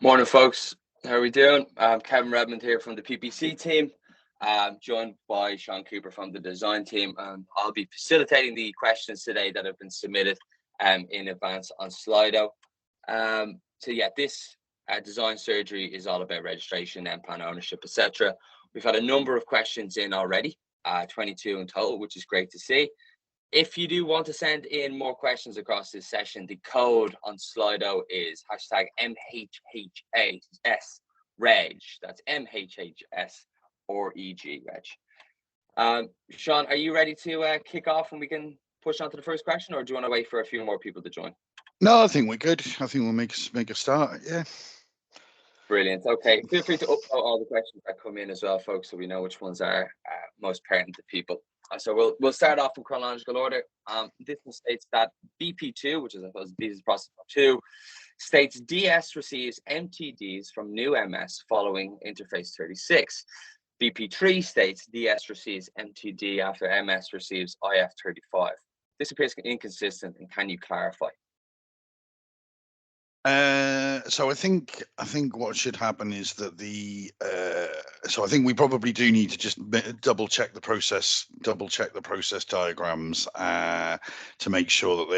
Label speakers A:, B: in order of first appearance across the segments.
A: Morning, folks. How are we doing? I'm Kevin Redmond here from the PPC team. Joined by Sean Cooper from the design team, and I'll be facilitating the questions today that have been submitted in advance on Slido. This design surgery is all about registration, plan ownership, etc. We've had a number of questions in already, 22 in total, which is great to see. If you do want to send in more questions across this session, the code on Slido is hashtag MHHS Reg. That's MHHS or EG Reg. Sean, are you ready to kick off and we can push on to the first question, or do you want to wait for a few more people to join?
B: No, I think we're good. I think we'll make a start. Yeah.
A: Brilliant. Okay, feel free to upvote all the questions that come in as well, folks, so we know which ones are most pertinent to people. So we'll start off in chronological order. This one states that BP2, which is I suppose business process 2, states DS receives MTDs from new MS following interface 36. BP3 states DS receives MTD after MS receives IF35. This appears inconsistent, and can you clarify?
B: So I think what should happen is that so I think we probably do need to just double check the process diagrams to make sure that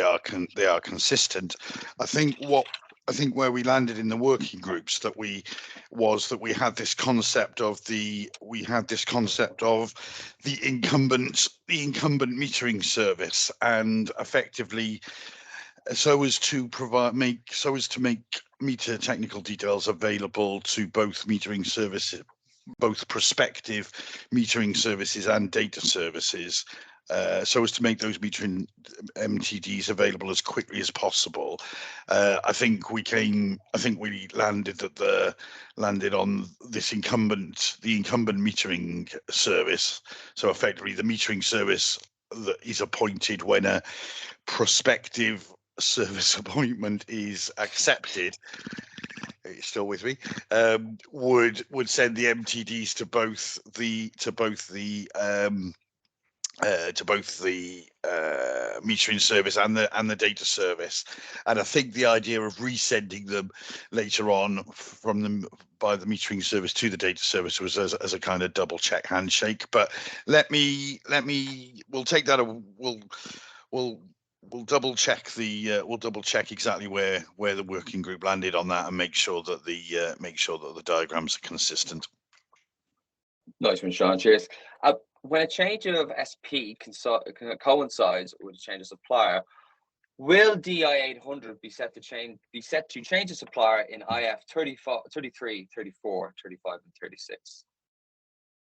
B: they are consistent. I think where we landed in the working groups was that we had this concept of the incumbent metering service, and effectively so as to make meter technical details available to both prospective metering services and data services, so as to make those metering MTDs available as quickly as possible. I think we landed on this the incumbent metering service. So effectively, the metering service that is appointed when a prospective service appointment is accepted, are you still with me? Would send the MTDs to both the metering service and the data service. And I think the idea of resending them later on from them by the metering service to the data service was as a kind of double check handshake. But we'll take that. We'll double check exactly where the working group landed on that, and make sure that the diagrams are consistent.
A: Nice one, Sean. Cheers. When a change of SP coincides with a change of supplier, will DI800 be set to change a supplier in IF 33, 34, 35, and 36?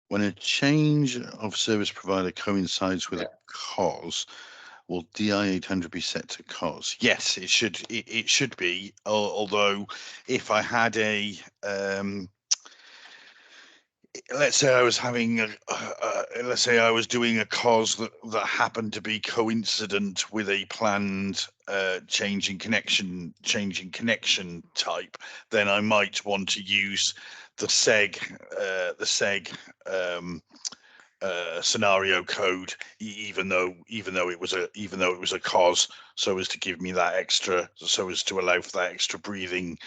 B: When a change of service provider coincides with a COS, will DI800 be set to COS? Yes, it should. It should be. Although, if I had a let's say I was doing a COS that happened to be coincident with a planned change in connection type, then I might want to use the SEG scenario code, even though it was a COS, so as to give me that extra, so as to allow for that extra breathing,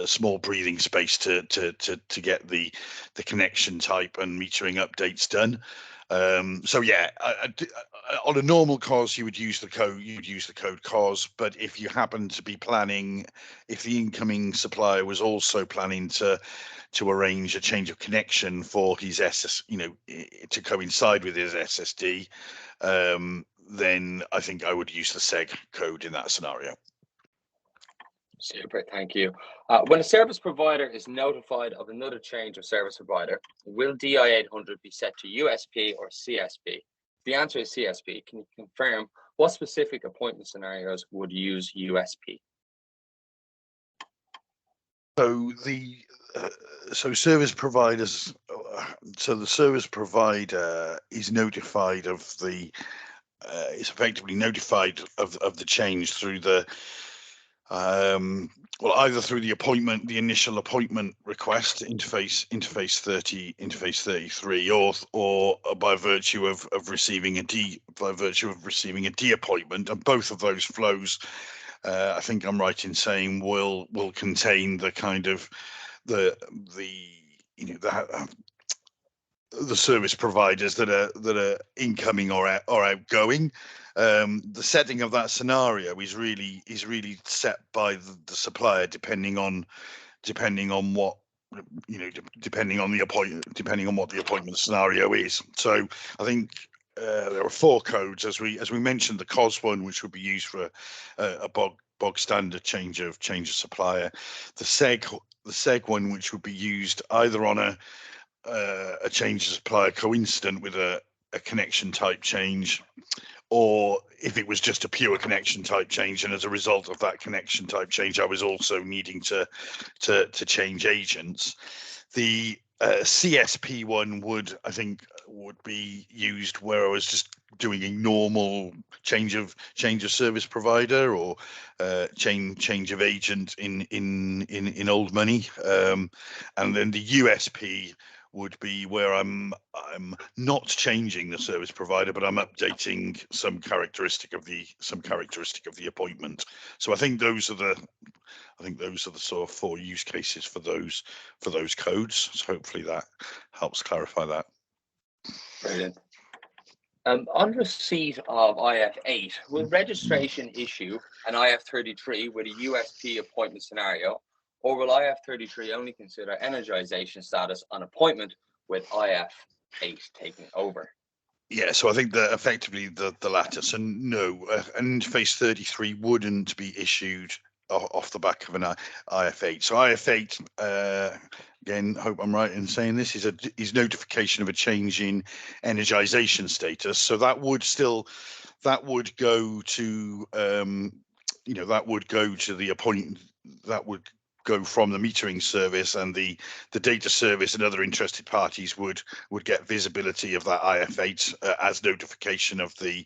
B: small breathing space to get the connection type and metering updates done. So yeah, on a normal COS, you would use the code COS. But if you happen to be planning, if the incoming supplier was also planning to arrange a change of connection for his to coincide with his SSD, then I think I would use the SEG code in that scenario.
A: Super, thank you. When a service provider is notified of another change of service provider, will DI800 be set to USP or CSP? The answer is CSP. Can you confirm what specific appointment scenarios would use USP?
B: So the service providers, the service provider is notified of is effectively notified of the change through the either through the initial appointment request, interface 33, or by virtue of receiving a D appointment, and both of those flows I think I'm right in saying will contain the kind of the the service providers that are incoming or outgoing. The setting of that scenario is really set by the supplier, depending on what depending on what the appointment scenario is. So I think there are 4 codes, as we mentioned. The COS one, which would be used for a bog standard change of supplier. The SEG one, which would be used either on a change of supplier coincident with a connection type change, or if it was just a pure connection type change, and as a result of that connection type change, I was also needing to change agents. The CSP one I think would be used where I was just doing a normal change of service provider, or change of agent in old money. And then the USP would be where I'm not changing the service provider, but I'm updating some characteristic of the appointment. So I think those are the sort of 4 use cases for those codes. So hopefully that helps clarify that.
A: Brilliant. On receipt of IF8, will registration issue an IF33 with a USP appointment scenario, or will IF33 only consider energization status on appointment with IF8 taking over?
B: Yeah, so I think that effectively the latter. So no, an interface 33 wouldn't be issued off the back of an IF8. So IF8, again, hope I'm right in saying this, is notification of a change in energization status. So that would go to the appointment. That would go from the metering service, and the data service and other interested parties would get visibility of that IF8 as notification of the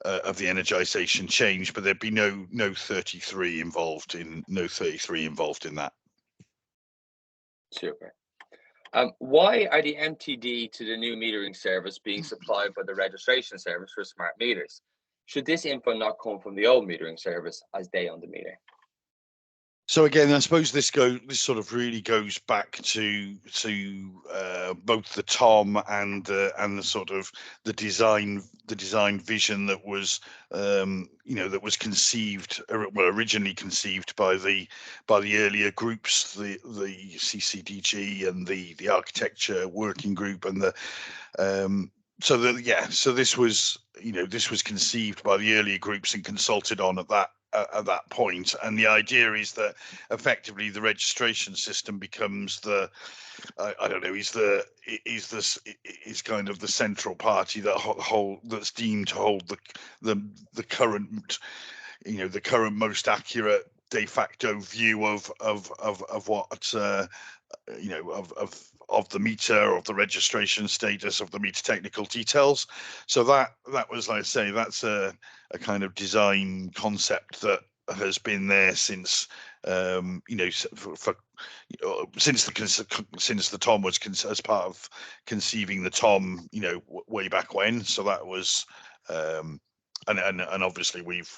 B: energization change, but there'd be no 33 involved in that.
A: Super. Why are the MTD to the new metering service being supplied by the registration service for smart meters? Should this info not come from the old metering service as they own the meter?
B: So again, I suppose this sort of really goes back to both the TOM and the sort of the design vision that was conceived, originally conceived by the earlier groups, the CCDG and the architecture working group, and so this was conceived by the earlier groups and consulted on at that point. And the idea is that effectively the registration system becomes is kind of the central party that's deemed to hold the current most accurate de facto view of what of the meter, of the registration status, of the meter technical details. So that was, like I say, that's a kind of design concept that has been there since since the TOM was as part of conceiving the TOM, way back when. So that was and obviously we've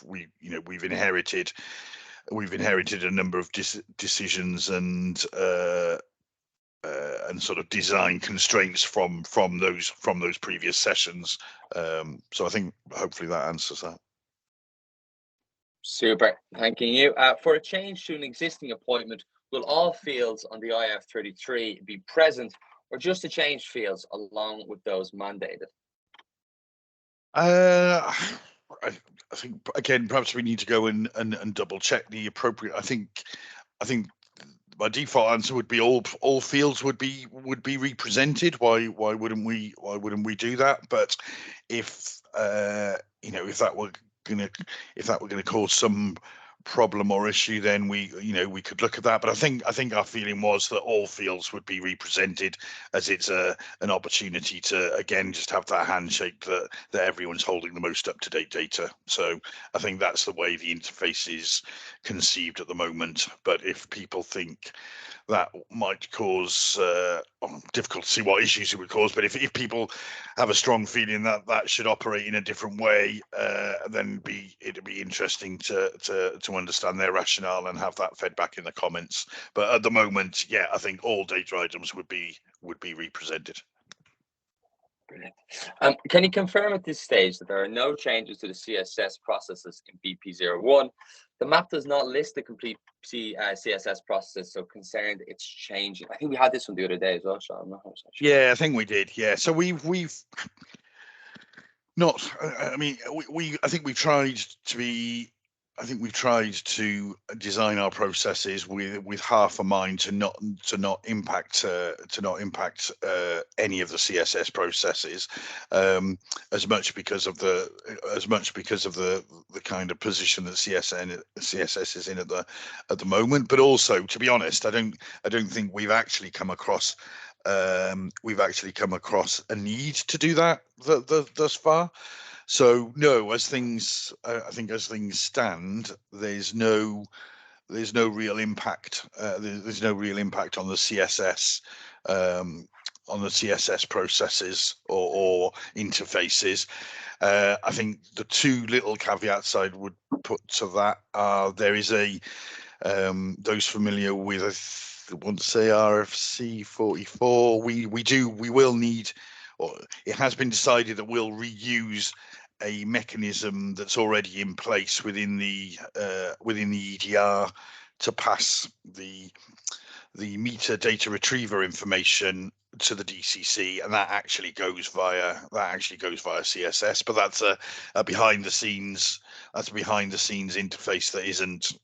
B: inherited a number of decisions and sort of design constraints from those previous sessions. So I think hopefully that answers that.
A: Super, thanking you. For a change to an existing appointment, will all fields on the IF33 be present, or just the changed fields along with those mandated?
B: I think again, perhaps we need to go and double check the appropriate. I think my default answer would be all fields would be represented. Why wouldn't we do that? But if if that were going to cause some problem or issue, then we could look at that. But I think our feeling was that all fields would be represented, as it's an opportunity to again just have that handshake that everyone's holding the most up-to-date data. So I think that's the way the interface is conceived at the moment. But if people think might cause difficult to see what issues it would cause. But if people have a strong feeling that that should operate in a different way, then it'd be interesting to understand their rationale and have that fed back in the comments. But at the moment, yeah, I think all data items would be represented.
A: Brilliant. Can you confirm at this stage that there are no changes to the CSS processes in BP01? The map does not list the complete CSS process, so concerned it's changing. I think we had this one the other day as well, Sean. I'm not 100% sure.
B: Yeah, I think we did. Yeah, so we've not. I mean, I think we've tried to be. I think we've tried to design our processes with half a mind to not impact any of the CSS processes, as much because of the kind of position that CSS is in at the moment. But also, to be honest, I don't think we've actually come across a need to do that thus far. So no, as things stand, there's no real impact. There's no real impact on the CSS processes or interfaces. I think the two little caveats I would put to that are there is those familiar with I want to say RFC 44. We will need, or it has been decided that we'll reuse a mechanism that's already in place within the EDR to pass the metadata retriever information to the DCC, and that actually goes via CSS. But that's a behind the scenes interface that isn't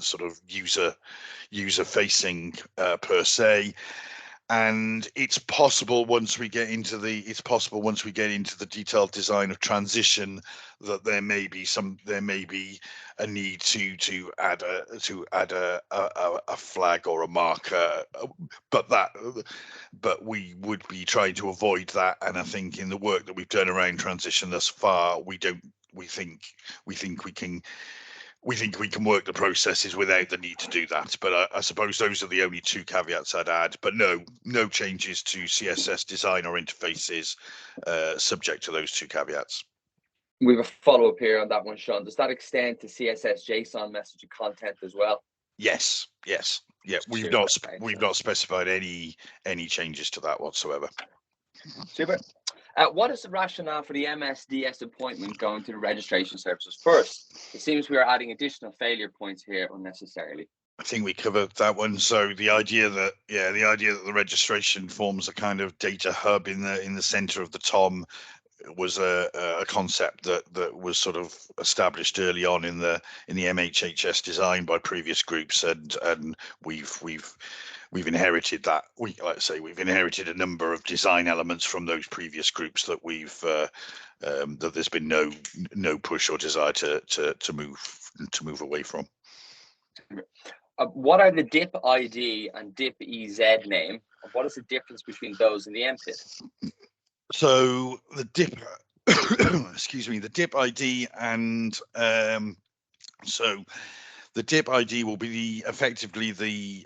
B: sort of user facing per se. And it's possible once we get into the detailed design of transition that there may be a need to add a flag or a marker, but we would be trying to avoid that. And I think in the work that we've done around transition thus far, we think we can work the processes without the need to do that. But I suppose those are the only two caveats I'd add. But no changes to CSS design or interfaces, subject to those two caveats.
A: We have a follow-up here on that one, Sean. Does that extend to CSS JSON message content as well?
B: Yes. Yeah, we've not specified any changes to that whatsoever.
A: Super. What is the rationale for the MSDS appointment going to the registration services first? It seems we are adding additional failure points here unnecessarily.
B: I think we covered that one. So the idea that the registration forms a kind of data hub in the center of the TOM was a concept that was sort of established early on in the MHHS design by previous groups, and we've inherited that. We've inherited a number of design elements from those previous groups that that there's been no push or desire to move away from.
A: What are the DIP ID and DIP EZ name? What is the difference between those and the MPID?
B: So the DIP, the DIP ID and so the DIP ID will be effectively the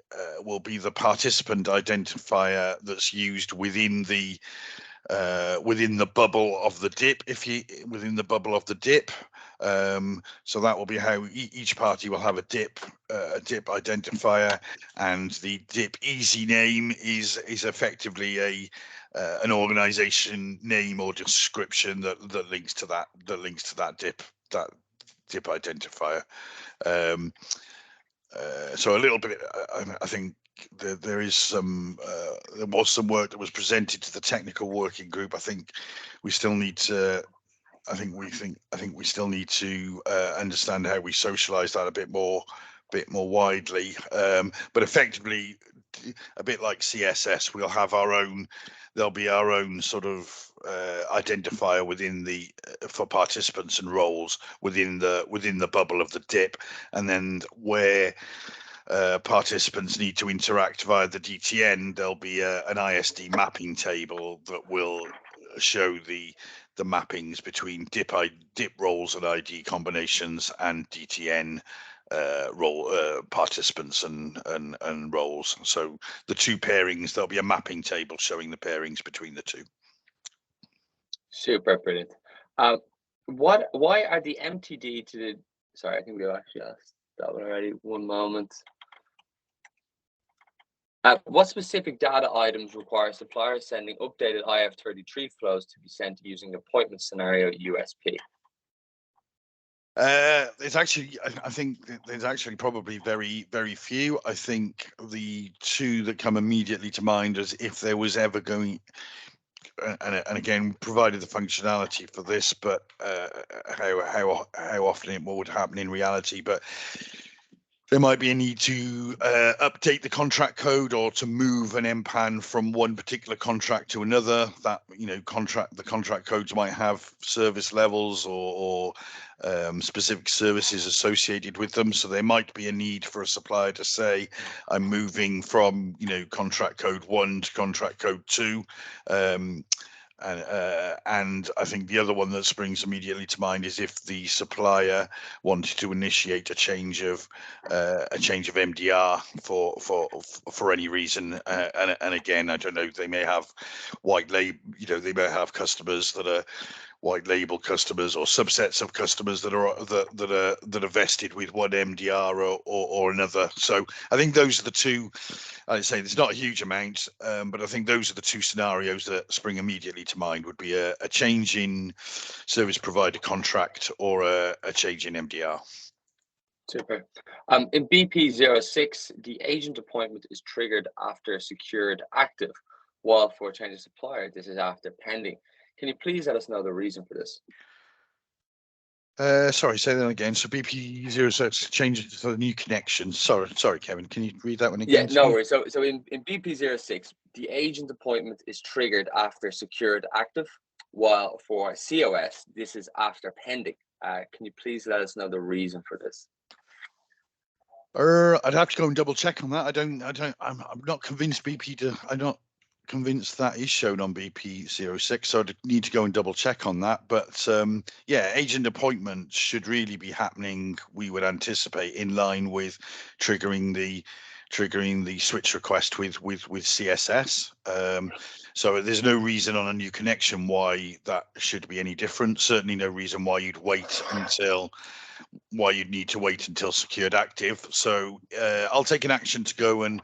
B: participant identifier that's used within the bubble of the DIP. So that will be how each party will have a DIP identifier, and the DIP easy name is effectively an organization name or description that links to that DIP identifier. So a little bit, I think there was some work that was presented to the technical working group. I think we still need to. I think we still need to understand how we socialize that a bit more widely. But effectively, a bit like CSS, we'll have our own. There'll be our own sort of identifier within for participants and roles within the bubble of the DIP, and then where participants need to interact via the DTN, there'll be an ISD mapping table that will show the mappings between DIP roles and ID combinations and DTN role participants and roles. So the two pairings, there'll be a mapping table showing the pairings between the two.
A: Super brilliant. Why are the MTD to the, sorry, I think we actually asked that one already. One moment. What specific data items require suppliers sending updated IF33 flows to be sent using appointment scenario USP?
B: It's actually, I think there's actually probably very few. I think the two that come immediately to mind is if there was ever going, and again, provided the functionality for this, but how often it would happen in reality, but there might be a need to update the contract code or to move an MPAN from one particular contract to another. That, you know, the contract codes might have service levels or specific services associated with them. So there might be a need for a supplier to say, I'm moving from, you know, contract code 1 to contract code 2. And I think the other one that springs immediately to mind is if the supplier wanted to initiate a change of MDR for any reason, and again, I don't know, they may have white label, you know, they may have customers that are white label customers or subsets of customers that are vested with one MDR or another. So I think those are the two. I'd say there's not a huge amount, but I think those are the two scenarios that spring immediately to mind. Would be a change in service provider contract or a change in MDR.
A: Super. In BP06, the agent appointment is triggered after secured active, while for change of supplier, this is after pending. Can you please let us know the reason for this?
B: Sorry, say that again. So BP06 changes to the new connection. Sorry, Kevin. Can you read that one again?
A: Yeah, no worries. So in BP06, the agent appointment is triggered after secured active, while for COS, this is after pending. Can you please let us know the reason for this?
B: I'd have to go and double check on that. I'm not convinced I'm not convinced that is shown on BP06, so I'd need to go and double check on that. But yeah, agent appointment should really be happening, we would anticipate, in line with triggering the switch request with CSS. So there's no reason on a new connection why that should be any different. Certainly no reason why you'd need to wait until secured active. So I'll take an action to go and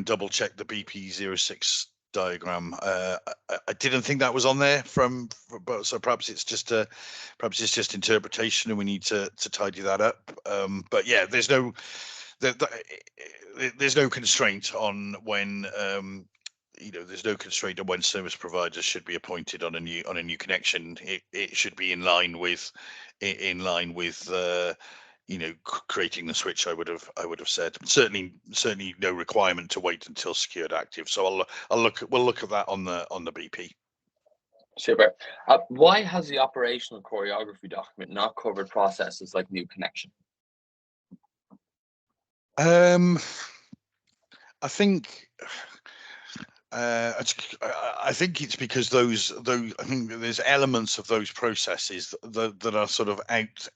B: double check the BP06 diagram. I didn't think that was on there but so perhaps it's just interpretation and we need to tidy that up. But yeah, there's no constraint on when there's no constraint on when service providers should be appointed on a new connection. It should be in line with creating the switch. I would have said certainly no requirement to wait until secured active. So we'll look at that on the BP.
A: Super. Why has the operational choreography document not covered processes like new connection?
B: I think it's because I think there's elements of those processes that are sort of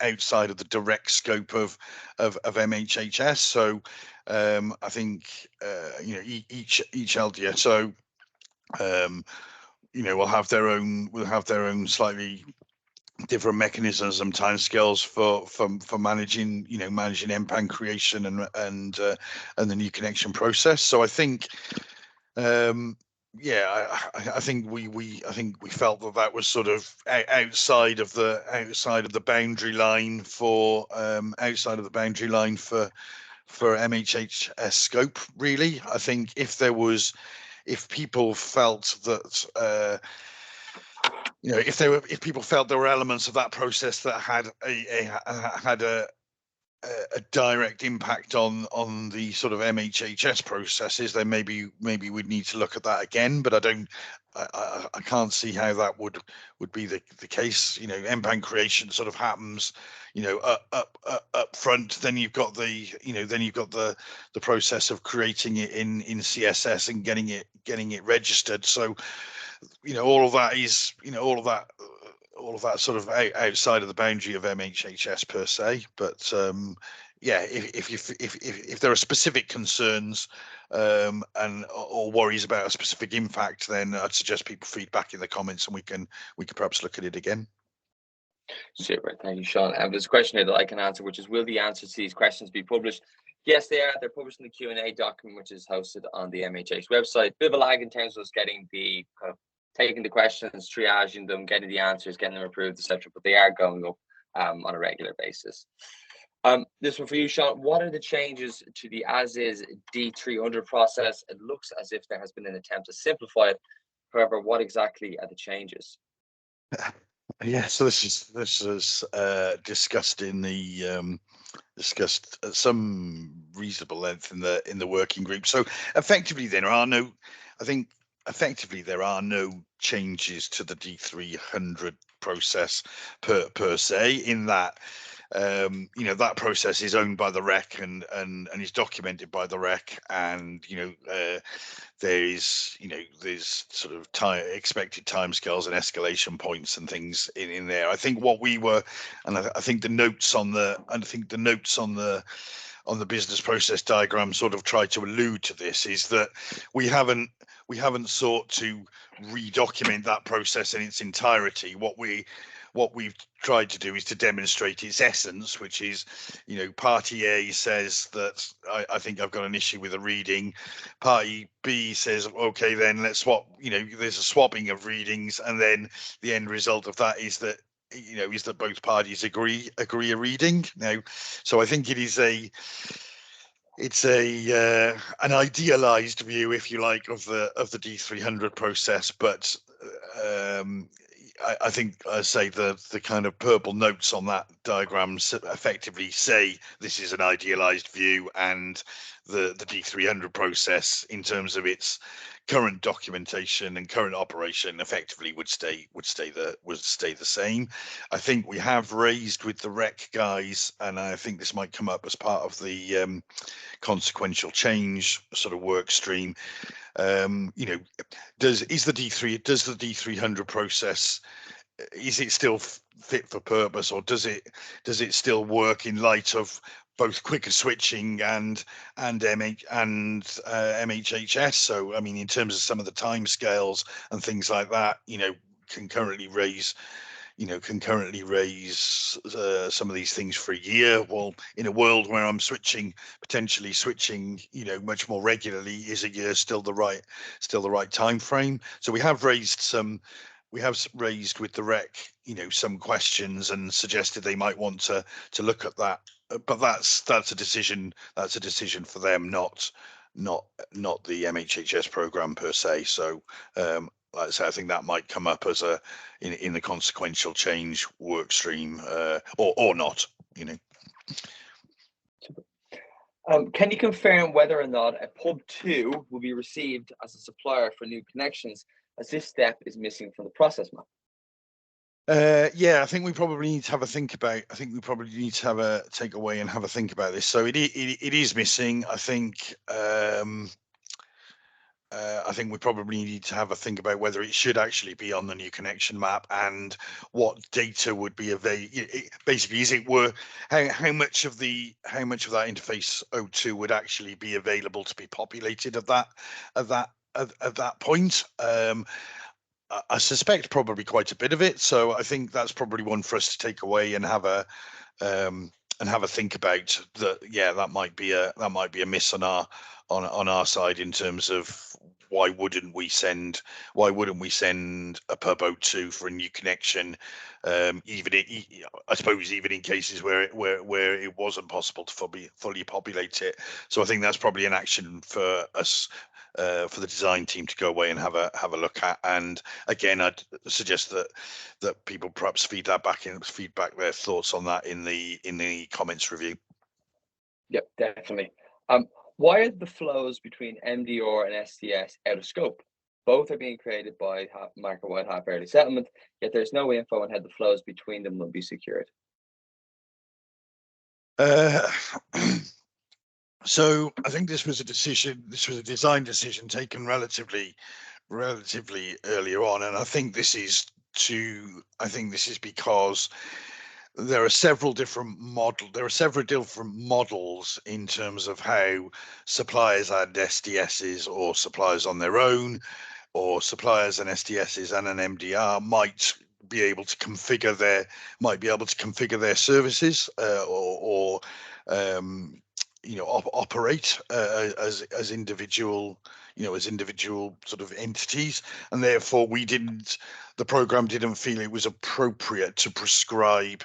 B: outside of the direct scope of MHHS. So I think each LDSO will have their own slightly different mechanisms and timescales for managing MPAN creation and the new connection process. So I think I think we felt that was sort of outside of the boundary line for MHHS scope. Really, I think if people felt that if people felt there were elements of that process that had a direct impact on the sort of MHHS processes, then maybe we'd need to look at that again. But I can't see how that would be the case. MPAN creation sort of happens, up front. Then you've got the process of creating it in CSS and getting it registered. So all of that sort of outside of the boundary of MHHS per se. But yeah, if there are specific concerns and or worries about a specific impact, then I'd suggest people feedback in the comments, and we can perhaps look at it again.
A: Super, thank you, Sean. There's a question here that I can answer, which is, will the answers to these questions be published? Yes, they are. They're published in the Q&A document, which is hosted on the MHH website. Bit of a lag in terms of us getting the taking the questions, triaging them, getting the answers, getting them approved, etc. But they are going up on a regular basis. This one for you, Sean. What are the changes to the as-is D300 process? It looks as if there has been an attempt to simplify it. However, what exactly are the changes?
B: Yeah, so this is discussed in the discussed at some reasonable length in the working group. So effectively, there are no changes to the D300 process per se, in that that process is owned by the REC and is documented by the REC, and there's sort of expected timescales and escalation points and things in there. I think what we were, and I think the notes on the business process diagram sort of try to allude to this, is that we haven't sought to redocument that process in its entirety. What we've tried to do is to demonstrate its essence, which is, party A says that I think I've got an issue with the reading. Party B says, okay, then let's swap. There's a swapping of readings, and then the end result of that is that both parties agree a reading. Now, so I think it's an idealized view, if you like, of the D300 process, but I think I say the kind of purple notes on that diagram effectively say this is an idealized view, and the D300 process, in terms of its current documentation and current operation, effectively would stay the same. I think we have raised with the REC guys, and I think this might come up as part of the consequential change sort of work stream. Does the D300 process, is it still fit for purpose, or does it still work in light of both quicker switching and MHHS? So I mean, in terms of some of the timescales and things like that, can currently raise some of these things for a year. Well, in a world where I'm potentially switching, much more regularly, is a year still the right time frame? So we have raised with the REC, some questions, and suggested they might want to look at that. But that's a decision for them, not the MHHS program per se. So like I say, I think that might come up as in the consequential change work stream, or not.
A: Can you confirm whether or not a pub 2 will be received as a supplier for new connections, as this step is missing from the process map?
B: Yeah, I think we probably need to have a think about. I think we probably need to have a take away and have a think about this. So it is missing. I think we probably need to have a think about whether it should actually be on the new connection map, and what data would be available. Basically, is it worth how much of that interface O2 would actually be available to be populated at that point? I suspect probably quite a bit of it. So I think that's probably one for us to take away and have a think about. That that might be a miss on our side, in terms of why wouldn't we send a pub O2 for a new connection, even in cases where it wasn't possible to fully populate it. So I think that's probably an action for us, for the design team to go away and have a look at. And again, I'd suggest that people perhaps feedback their thoughts on that in the comments review.
A: Yep, definitely. Why are the flows between MDR and STS out of scope? Both are being created by market-wide half-yearly settlement, yet there's no info on how the flows between them will be secured.
B: So I think this was a design decision taken relatively relatively earlier on, and I think this is because there are several different models in terms of how suppliers add SDSs, or suppliers on their own, or suppliers and SDSs and an MDR might be able to configure their services, or operate as individual sort of entities, and therefore the program didn't feel it was appropriate to prescribe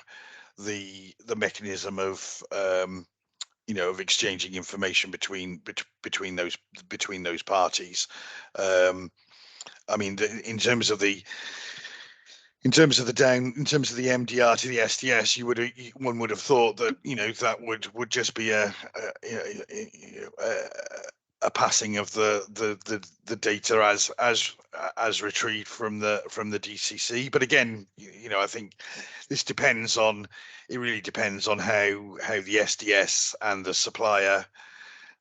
B: the mechanism of of exchanging information between those parties. I mean, in terms of the MDR to the SDS, one would have thought that that would just be a passing of the data as retrieved from the DCC. But again, I think it really depends on how the SDS and the supplier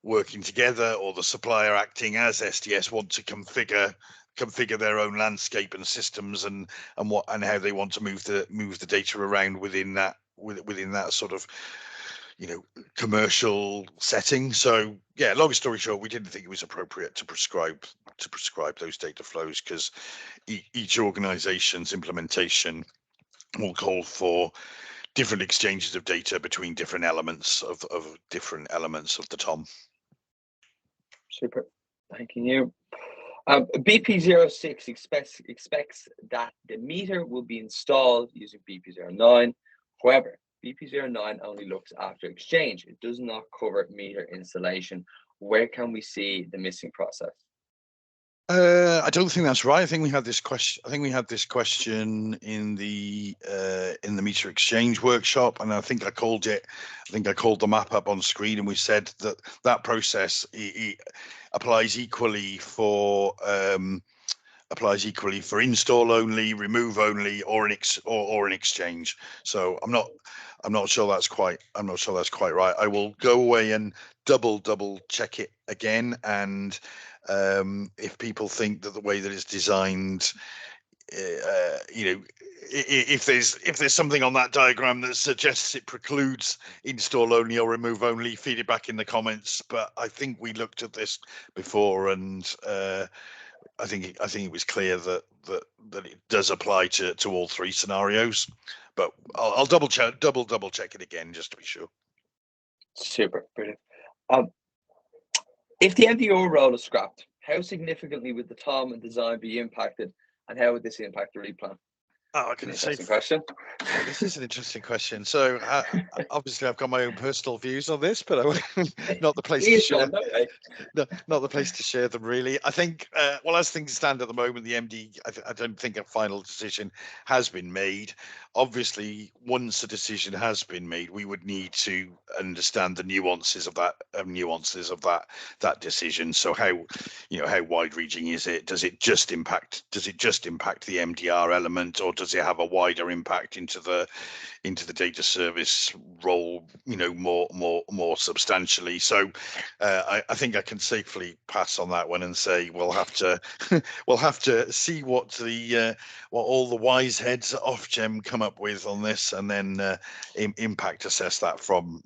B: working together, or the supplier acting as SDS, want to configure their own landscape and systems, and how they want to move the data around within that sort of commercial setting. So yeah, long story short, we didn't think it was appropriate to prescribe those data flows, because each organization's implementation will call for different exchanges of data between different elements of the TOM.
A: Super. Thanking you. BP06 expects that the meter will be installed using BP09. However, BP09 only looks after exchange. It does not cover meter installation. Where can we see the missing process?
B: I don't think that's right. I think we had this question in the meter exchange workshop, and I think I called the map up on screen, and we said that process applies equally for install only, remove only, or an exchange. So I'm not sure that's quite right. I will go away and double check it again, and if people think that the way that it's designed, if there's something on that diagram that suggests it precludes install only or remove only, feed it back in the comments. But I think we looked at this before, and I think it was clear that it does apply to all three scenarios. But I'll double check it again just to be sure.
A: Super, brilliant. If the MDR role is scrapped, how significantly would the TOM and design be impacted, and how would this impact the replan?
B: Oh, I can say
A: question.
B: This is an interesting question. So obviously, I've got my own personal views on this, but not the place to share. Not the place to share them, really. I think, as things stand at the moment, the MD, I don't think a final decision has been made. Obviously, once a decision has been made, we would need to understand the nuances of that decision. So how wide-reaching is it? Does it just impact the MDR element, or does it have a wider impact into the data service role, more substantially? So I think I can safely pass on that one and say we'll have to see what all the wise heads at Ofgem come up with on this, and then impact assess that from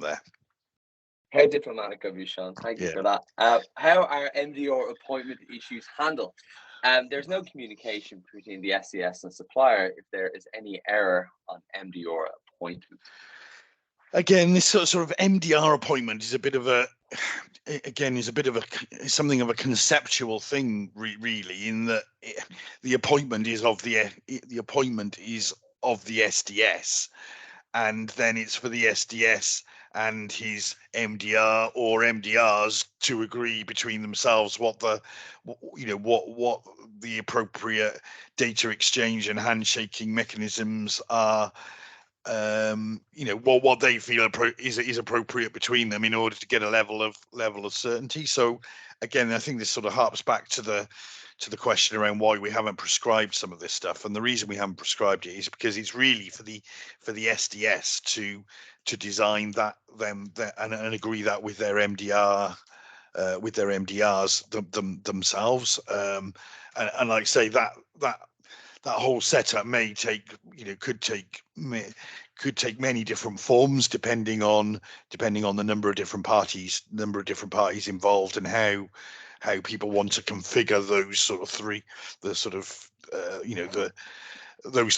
B: there.
A: How diplomatic of you, Sean. Thank you for that. How are MDR appointment issues handled? There's no communication between the SDS and supplier if there is any error on MDR appointment.
B: Again, this sort of MDR appointment is something of a conceptual thing, really, in that the appointment is of the SDS, and then it's for the SDS and his MDR or MDRs to agree between themselves what the appropriate data exchange and handshaking mechanisms are. What they feel is appropriate between them in order to get a level of certainty. So again, I think this sort of harps back to the question around why we haven't prescribed some of this stuff, and the reason we haven't prescribed it is because it's really for the SDS to design and agree that with their MDR MDRs themselves. And like I say, that whole setup could take many different forms depending on the number of different parties involved, and how people want to configure those sort of three, those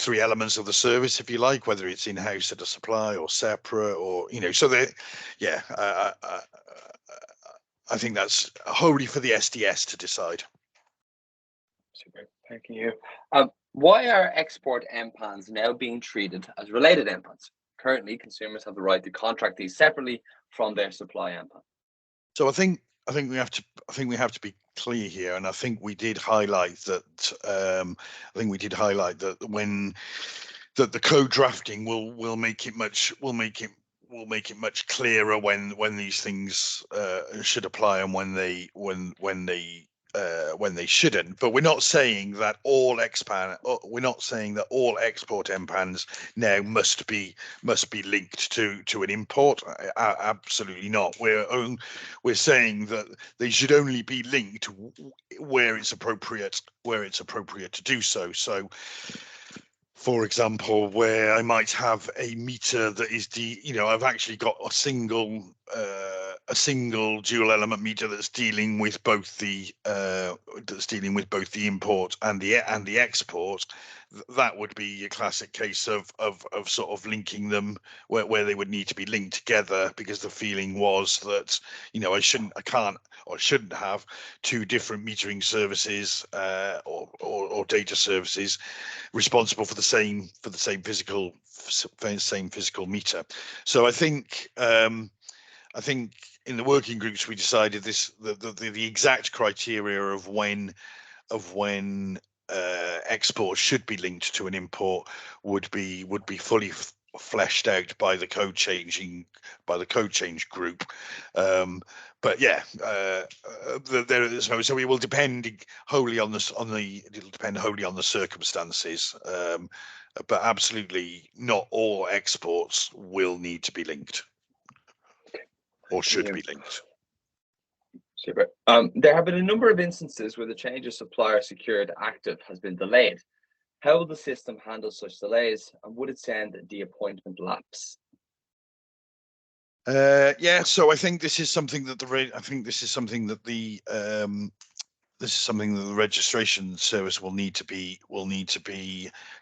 B: three elements of the service, if you like, whether it's in-house at a supply or separate, or so they, yeah. I think that's wholly for the SDS to decide.
A: Super, thank you. Why are export MPANs now being treated as related MPANs? Currently, consumers have the right to contract these separately from their supply MPAN.
B: So I think we have to be clear here, and I think we did highlight that. When the code drafting will make it much clearer when these things should apply and when they shouldn't. But we're not saying that all export MPANs now must be linked to an import. Absolutely not. We're saying that they should only be linked where it's appropriate to do so. So, for example, where I might have a meter that is I've actually got a single dual element meter that's dealing with both the import and the export. That would be a classic case of sort of linking them where they would need to be linked together, because the feeling was that I shouldn't have two different metering services or data services responsible for the same physical meter. So I think in the working groups we decided the exact criteria of when export should be linked to an import would be fully fleshed out by the code change group. But yeah, so it will depend wholly on the circumstances. But absolutely not all exports will need to be linked or should be linked.
A: Super. There have been a number of instances where the change of supplier secured active has been delayed. How will the system handle such delays, and would it send the appointment lapse?
B: Yeah, so I think this is something that the registration service will need to be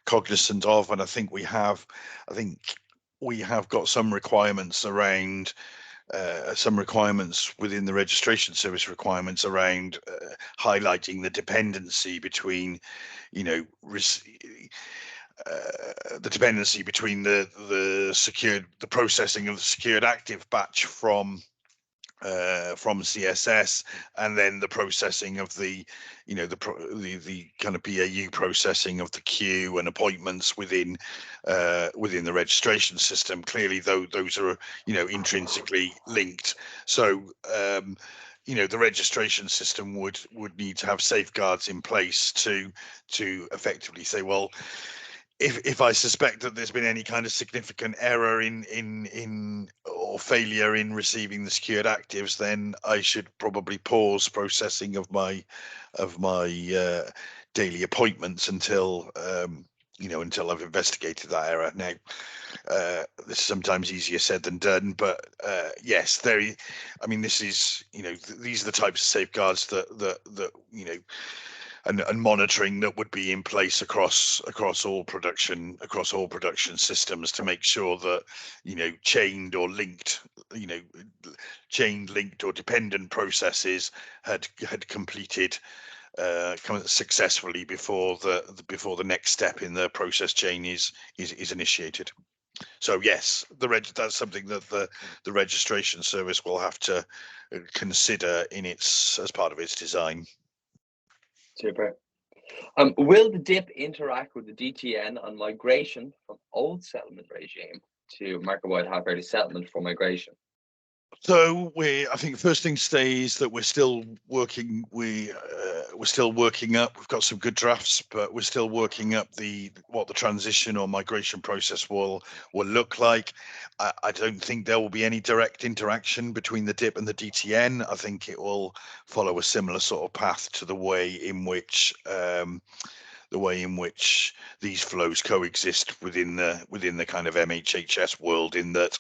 B: cognizant of, and I think we have got some requirements around. Some requirements within the registration service requirements around highlighting the dependency between, the processing of the secured active batch from CSS, and then the processing of the kind of BAU processing of the queue and appointments within the registration system. Clearly, those are intrinsically linked. So the registration system would need to have safeguards in place to effectively say, well, if I suspect that there's been any kind of significant error in or failure in receiving the secured actives, then I should probably pause processing of my daily appointments until I've investigated that error. Now, this is sometimes easier said than done, but yes, this is these are the types of safeguards that and monitoring that would be in place across all production systems to make sure that chained, linked or dependent processes had completed successfully before the next step in the process chain is initiated. So yes, that's something that the registration service will have to consider as part of its design.
A: Super. Will the DIP interact with the DTN on migration from old settlement regime to market-wide half-yearly settlement for migration?
B: So I think the first thing to say is that we're still working. We're still working up. We've got some good drafts, but we're still working up what the transition or migration process will look like. I don't think there will be any direct interaction between the DIP and the DTN. I think it will follow a similar sort of path to the way in which these flows coexist within the kind of MHHS world. In that,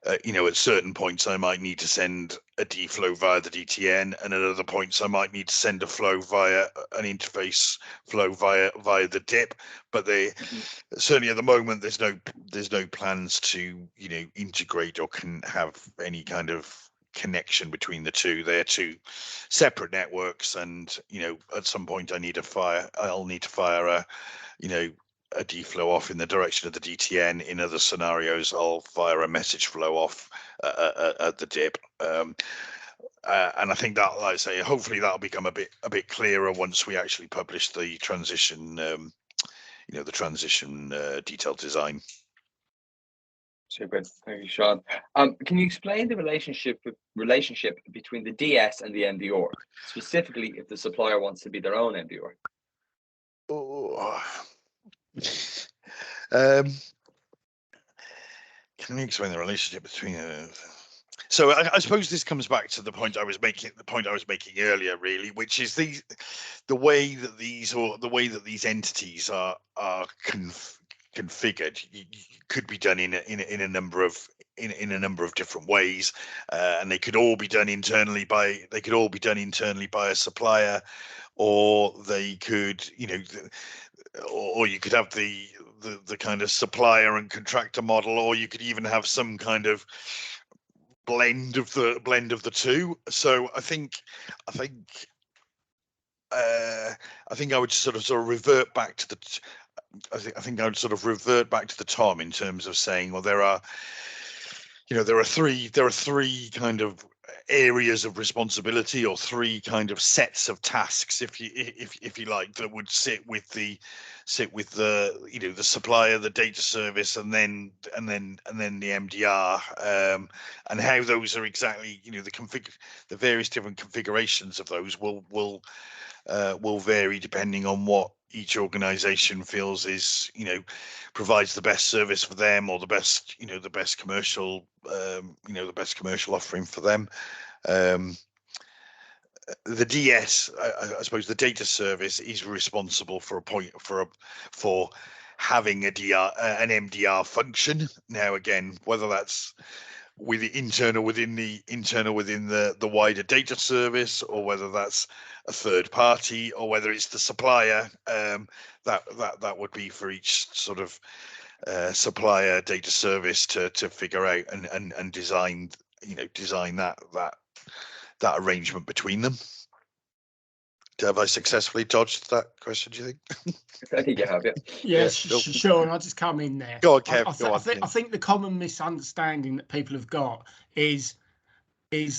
B: at certain points I might need to send a D flow via the DTN, and at other points I might need to send a flow via an interface flow via the DIP. But they certainly at the moment there's no plans to integrate or can have any kind of connection between the two. They're two separate networks, and at some point I'll need to fire a D flow off in the direction of the DTN. In other scenarios, I'll fire a message flow off at the DIP. And I think that, like I say, hopefully that'll become a bit clearer once we actually publish the transition, detailed design.
A: Super. Thank you, Sean. Can you explain the relationship between the DS and the MDR, specifically if the supplier wants to be their own MDR?
B: Can you explain the relationship between? So I suppose this comes back to the point I was making earlier, really, which is the way that these entities are configured. You could be done in a number of different ways, and they could all be done internally by a supplier, or they could or you could have the kind of supplier and contractor model, or you could even have some kind of blend of the two. So I think I would sort of revert back to the. I think I would sort of revert back to the Tom in terms of saying, well, there are three kind of areas of responsibility, or three kind of sets of tasks, if you like, that would sit with the the supplier, the data service, and then the MDR, and how those are exactly the various different configurations of those will vary depending on what each organization feels is provides the best service for them, or the best commercial offering for them. The DS, I suppose the data service, is responsible for having an MDR function. Now again, whether that's within the wider data service, or whether that's a third party, or whether it's the supplier, that would be for each sort of supplier data service to figure out and design that arrangement between them. Have I successfully dodged that question, do you think?
A: I think you have, yeah.
C: Yes, sure. And I'll just come in there.
B: Go on, Kev. Go on.
C: I think the common misunderstanding that people have got is the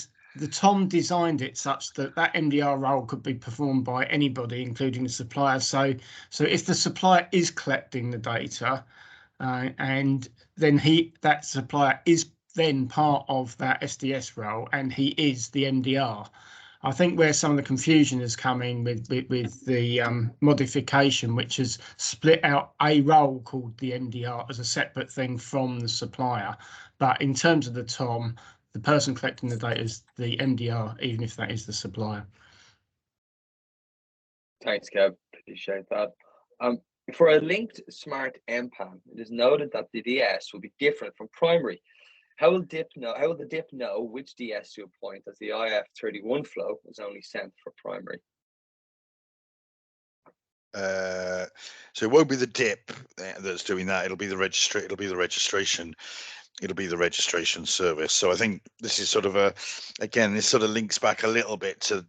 C: Tom designed it such that MDR role could be performed by anybody, including the supplier. So if the supplier is collecting the data, and then that supplier is then part of that SDS role, and he is the MDR. I think where some of the confusion is coming with the modification, which has split out a role called the MDR as a separate thing from the supplier. But in terms of the Tom, the person collecting the data is the MDR, even if that is the supplier.
A: Thanks, Kev. Appreciate that. For a linked smart MPAN, it is noted that the DS will be different from primary. How will the DIP know which DS to appoint, as the IF31 flow is only sent for primary?
B: So it won't be the DIP that's doing that. It'll be the registration service. So I think this is sort of this sort of links back a little bit to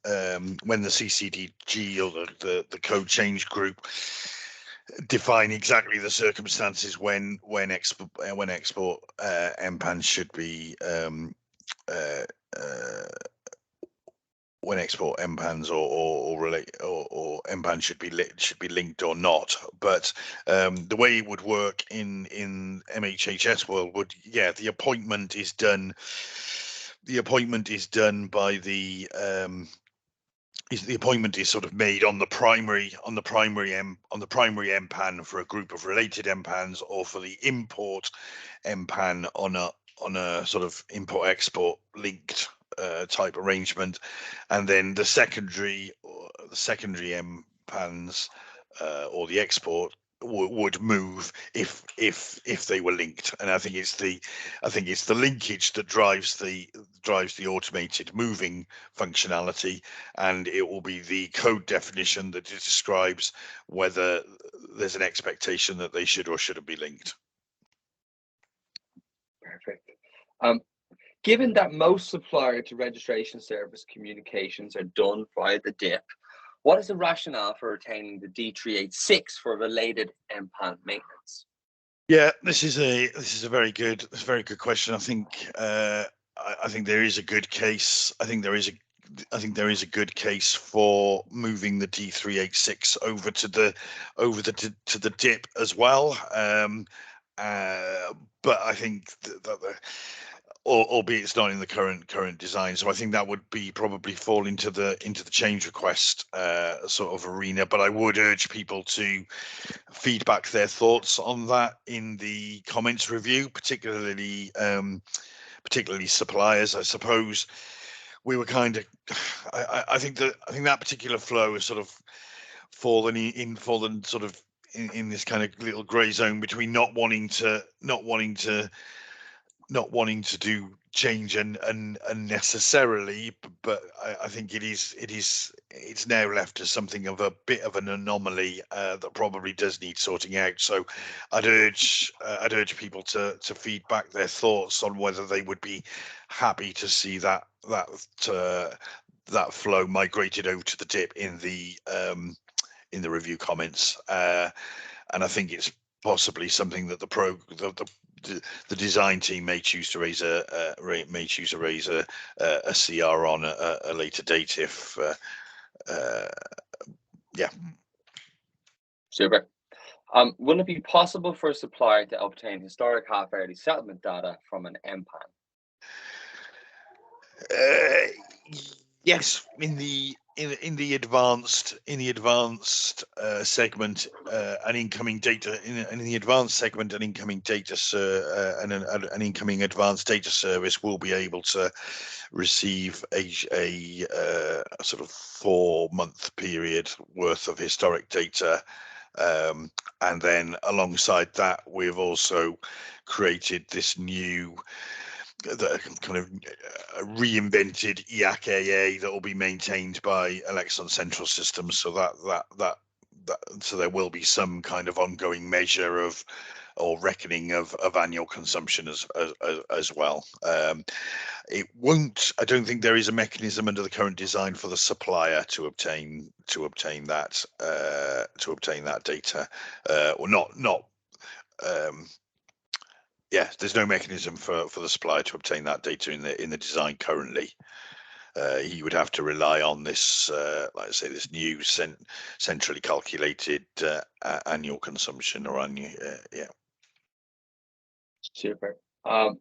B: when the CCDG, or the code change group, define exactly the circumstances when export MPANs should be when export MPANs or MPAN should be linked or not. But the way it would work in MHHS world would, yeah, the appointment is done. The appointment is done by the appointment is sort of made on the primary MPAN for a group of related MPANs, or for the import MPAN on a sort of import export linked type arrangement, and then the secondary MPANs or the export would move if they were linked. And I think it's the linkage that drives the automated moving functionality, and it will be the code definition that describes whether there's an expectation that they should or shouldn't be linked.
A: Perfect. Given that most supplier to registration service communications are done via the DIP, what is the rationale for retaining the D386 for related MPAN maintenance?
B: Yeah, this is a very good question. I think there is a good case. I think there is a good case for moving the D386 over to the DIP as well. But I think that albeit it's not in the current design, so I think that would be probably fall into the change request sort of arena. But I would urge people to feedback their thoughts on that in the comments review, particularly suppliers. I suppose we were kind of I think that particular flow has sort of fallen sort of in this kind of little grey zone between not wanting to do change unnecessarily, but I think it's now left as something of a bit of an anomaly that probably does need sorting out. So I'd urge people to feedback their thoughts on whether they would be happy to see that flow migrated over to the DIP in the review comments, and I think it's possibly something that the design team may choose to raise a CR on a later date if yeah.
A: Super. Wouldn't it be possible for a supplier to obtain historic half-hourly settlement data from an MPAN?
B: Yes, in the advanced segment, an incoming data in the advanced segment, an incoming data an incoming advanced data service will be able to receive a sort of 4-month period worth of historic data. And then alongside that, we've also created this new kind of reinvented EAC-AA that will be maintained by Elexon Central Systems. So so there will be some kind of ongoing measure of or reckoning of annual consumption as well. It won't. I don't think there is a mechanism under the current design for the supplier to obtain that data, or not. Yeah, there's no mechanism for the supplier to obtain that data in the design currently. He would have to rely on this, like I say, this new centrally calculated annual consumption or annual. Yeah.
A: Super. Are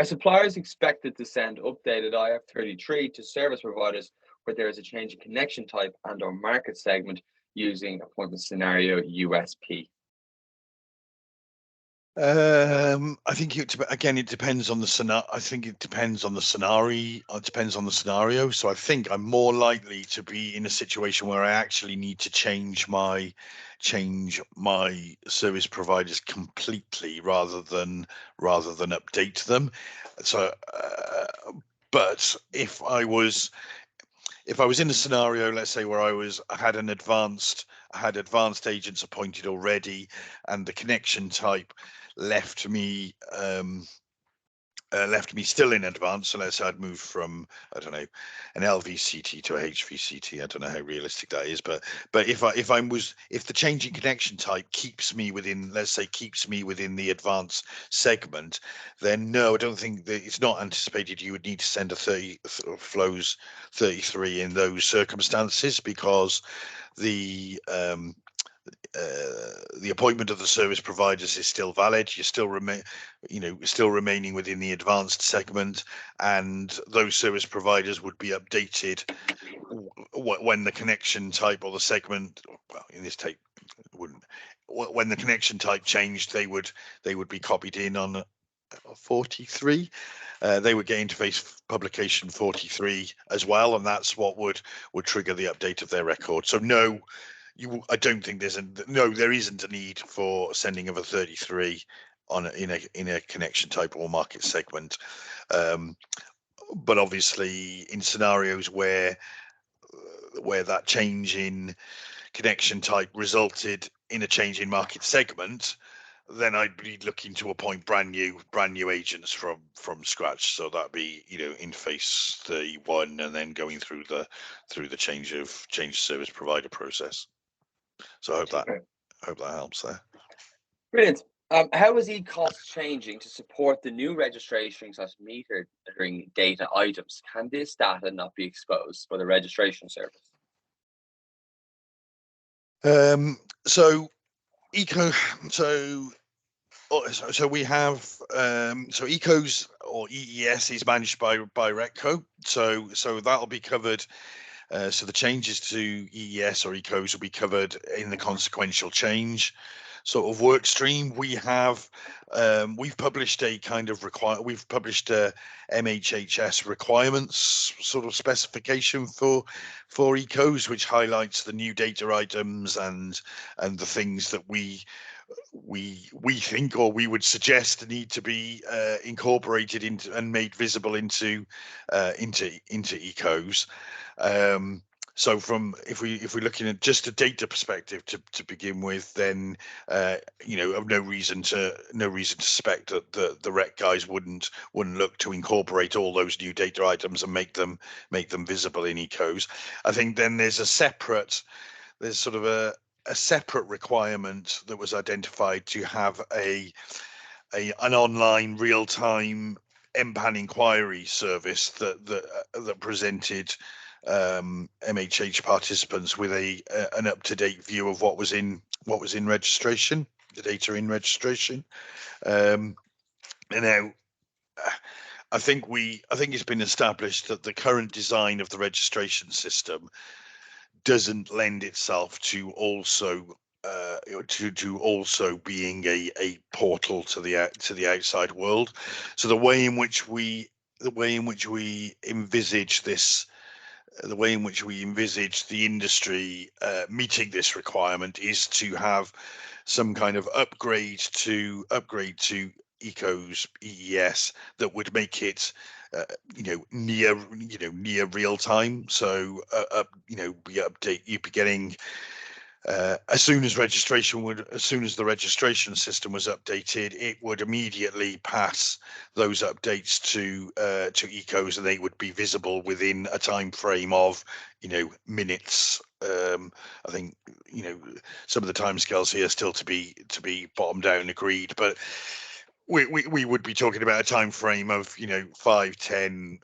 A: suppliers expected to send updated IF33 to service providers where there is a change in connection type and/or market segment using appointment scenario USP?
B: I think it depends on the scenario. I think it depends on the scenario. It depends on the scenario. So I think I'm more likely to be in a situation where I actually need to change my service providers completely rather than update them. So, but if I was in a scenario, let's say where I had advanced agents appointed already, and the connection type left me left me still in advance, unless I'd moved from, I don't know, an LVCT to a HVCT. I don't know how realistic that is, but if the change in connection type keeps me within, let's say, keeps me within the advanced segment, then no, I don't think that it's not anticipated you would need to send a 30 flows 33 in those circumstances, because the appointment of the service providers is still valid. You're still still remaining within the advanced segment, and those service providers would be updated when the connection type or the segment, well, in this tape, wouldn't. When the connection type changed, they would be copied in on 43. They would get interface publication 43 as well, and that's what would trigger the update of their record. So no. I don't think there isn't a need for sending of a 33 in a connection type or market segment. But obviously, in scenarios where that change in connection type resulted in a change in market segment, then I'd be looking to appoint brand new agents from scratch. So that'd be interface 31, and then going through the change service provider process. So I hope that helps there.
A: Brilliant. How is ECOS changing to support the new registrations as metering data items? Can this data not be exposed for the registration service?
B: So we have ECOS or EES is managed by RECCO. So that'll be covered. So the changes to EES or ECOS will be covered in the consequential change sort of work stream. We've published a MHHS requirements sort of specification for ECOS, which highlights the new data items and the things that we think, or we would suggest, need to be incorporated into and made visible into ECOS. So if we're looking at just a data perspective to begin with, then I've no reason to suspect that the REC guys wouldn't look to incorporate all those new data items and make them visible in ECOS. I think then there's sort of a separate requirement that was identified to have an online real-time MPAN inquiry service that presented MHH participants with an up-to-date view of what was in registration, the data in registration. And now, I think it's been established that the current design of the registration system doesn't lend itself to also being a portal to the outside world. So the way in which we envisage this, the way in which we envisage the industry meeting this requirement is to have some kind of upgrade to ECOS EES that would make it near real time. So you'd be getting as soon as the registration system was updated, it would immediately pass those updates to ECOS, and they would be visible within a time frame of minutes. I think some of the timescales here still to be bottomed out and agreed, but we would be talking about a time frame of 5-10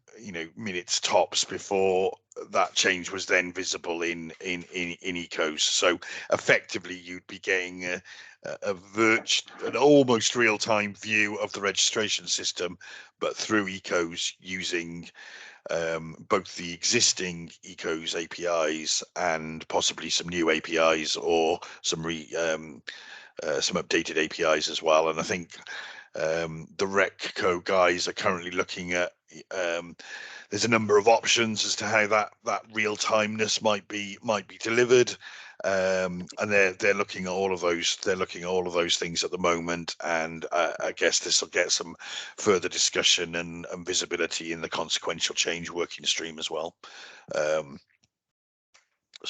B: minutes tops before that change was then visible in ECOS. So effectively, you'd be getting an almost real-time view of the registration system, but through ECOS, using both the existing ECOS APIs and possibly some new APIs, or some updated APIs as well. And I think the RECCO guys are currently looking at there's a number of options as to how that real timeness might be delivered, and they're looking at all of those. They're looking at all of those things at the moment, and I guess this will get some further discussion and visibility in the consequential change working stream as well. So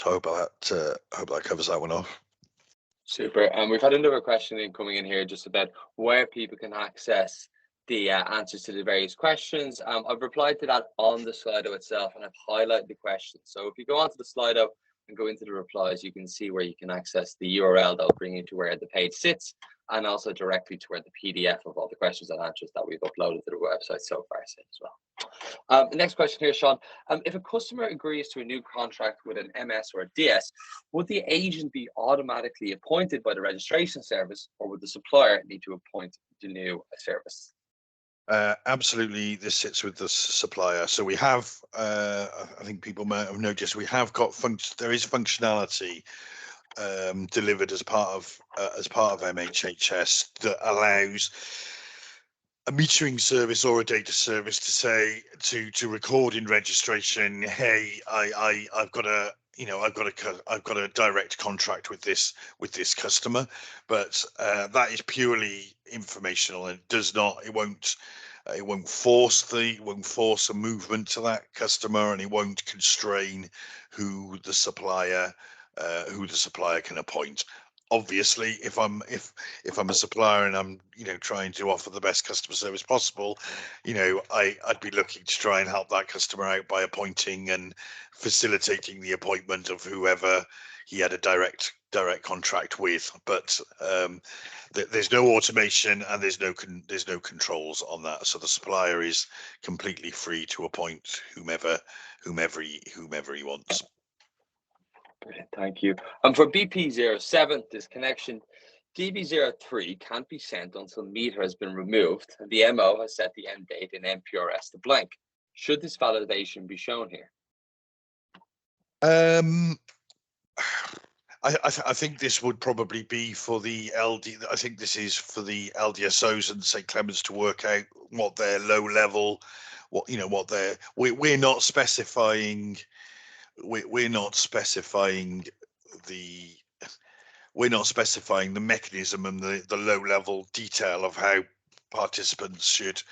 B: I hope that covers that one off.
A: Super. And we've had another question coming in here just about where people can access the answers to the various questions. I've replied to that on the Slido itself, and I've highlighted the questions. So if you go onto the Slido and go into the replies, you can see where you can access the URL that'll bring you to where the page sits, and also directly to where the PDF of all the questions and answers that we've uploaded to the website so far sit as well. The next question here, Sean. If a customer agrees to a new contract with an MS or a DS, would the agent be automatically appointed by the registration service, or would the supplier need to appoint the new service?
B: Absolutely, this sits with the supplier. So we have, I think people might have noticed, we have got there is functionality delivered as part of MHHS that allows a metering service or a data service to say to record in registration, hey, I've got a I've got a direct contract with this customer, but that is purely informational and it won't force a movement to that customer, and it won't constrain who the supplier can appoint. Obviously, if I'm a supplier and I'm trying to offer the best customer service possible, I'd be looking to try and help that customer out by appointing and facilitating the appointment of whoever he had a direct contract with. But there's no automation and there's no controls on that, so the supplier is completely free to appoint whomever he wants.
A: Brilliant, thank you. For BP07 disconnection, DB03 can't be sent until meter has been removed and the MO has set the end date in MPRS to blank. Should this validation be shown here?
B: I think this would probably be for the LD. I think this is for the LDSOs and St. Clements to work out what their low level, we're not specifying. We're not specifying the mechanism and the low level detail of how participants should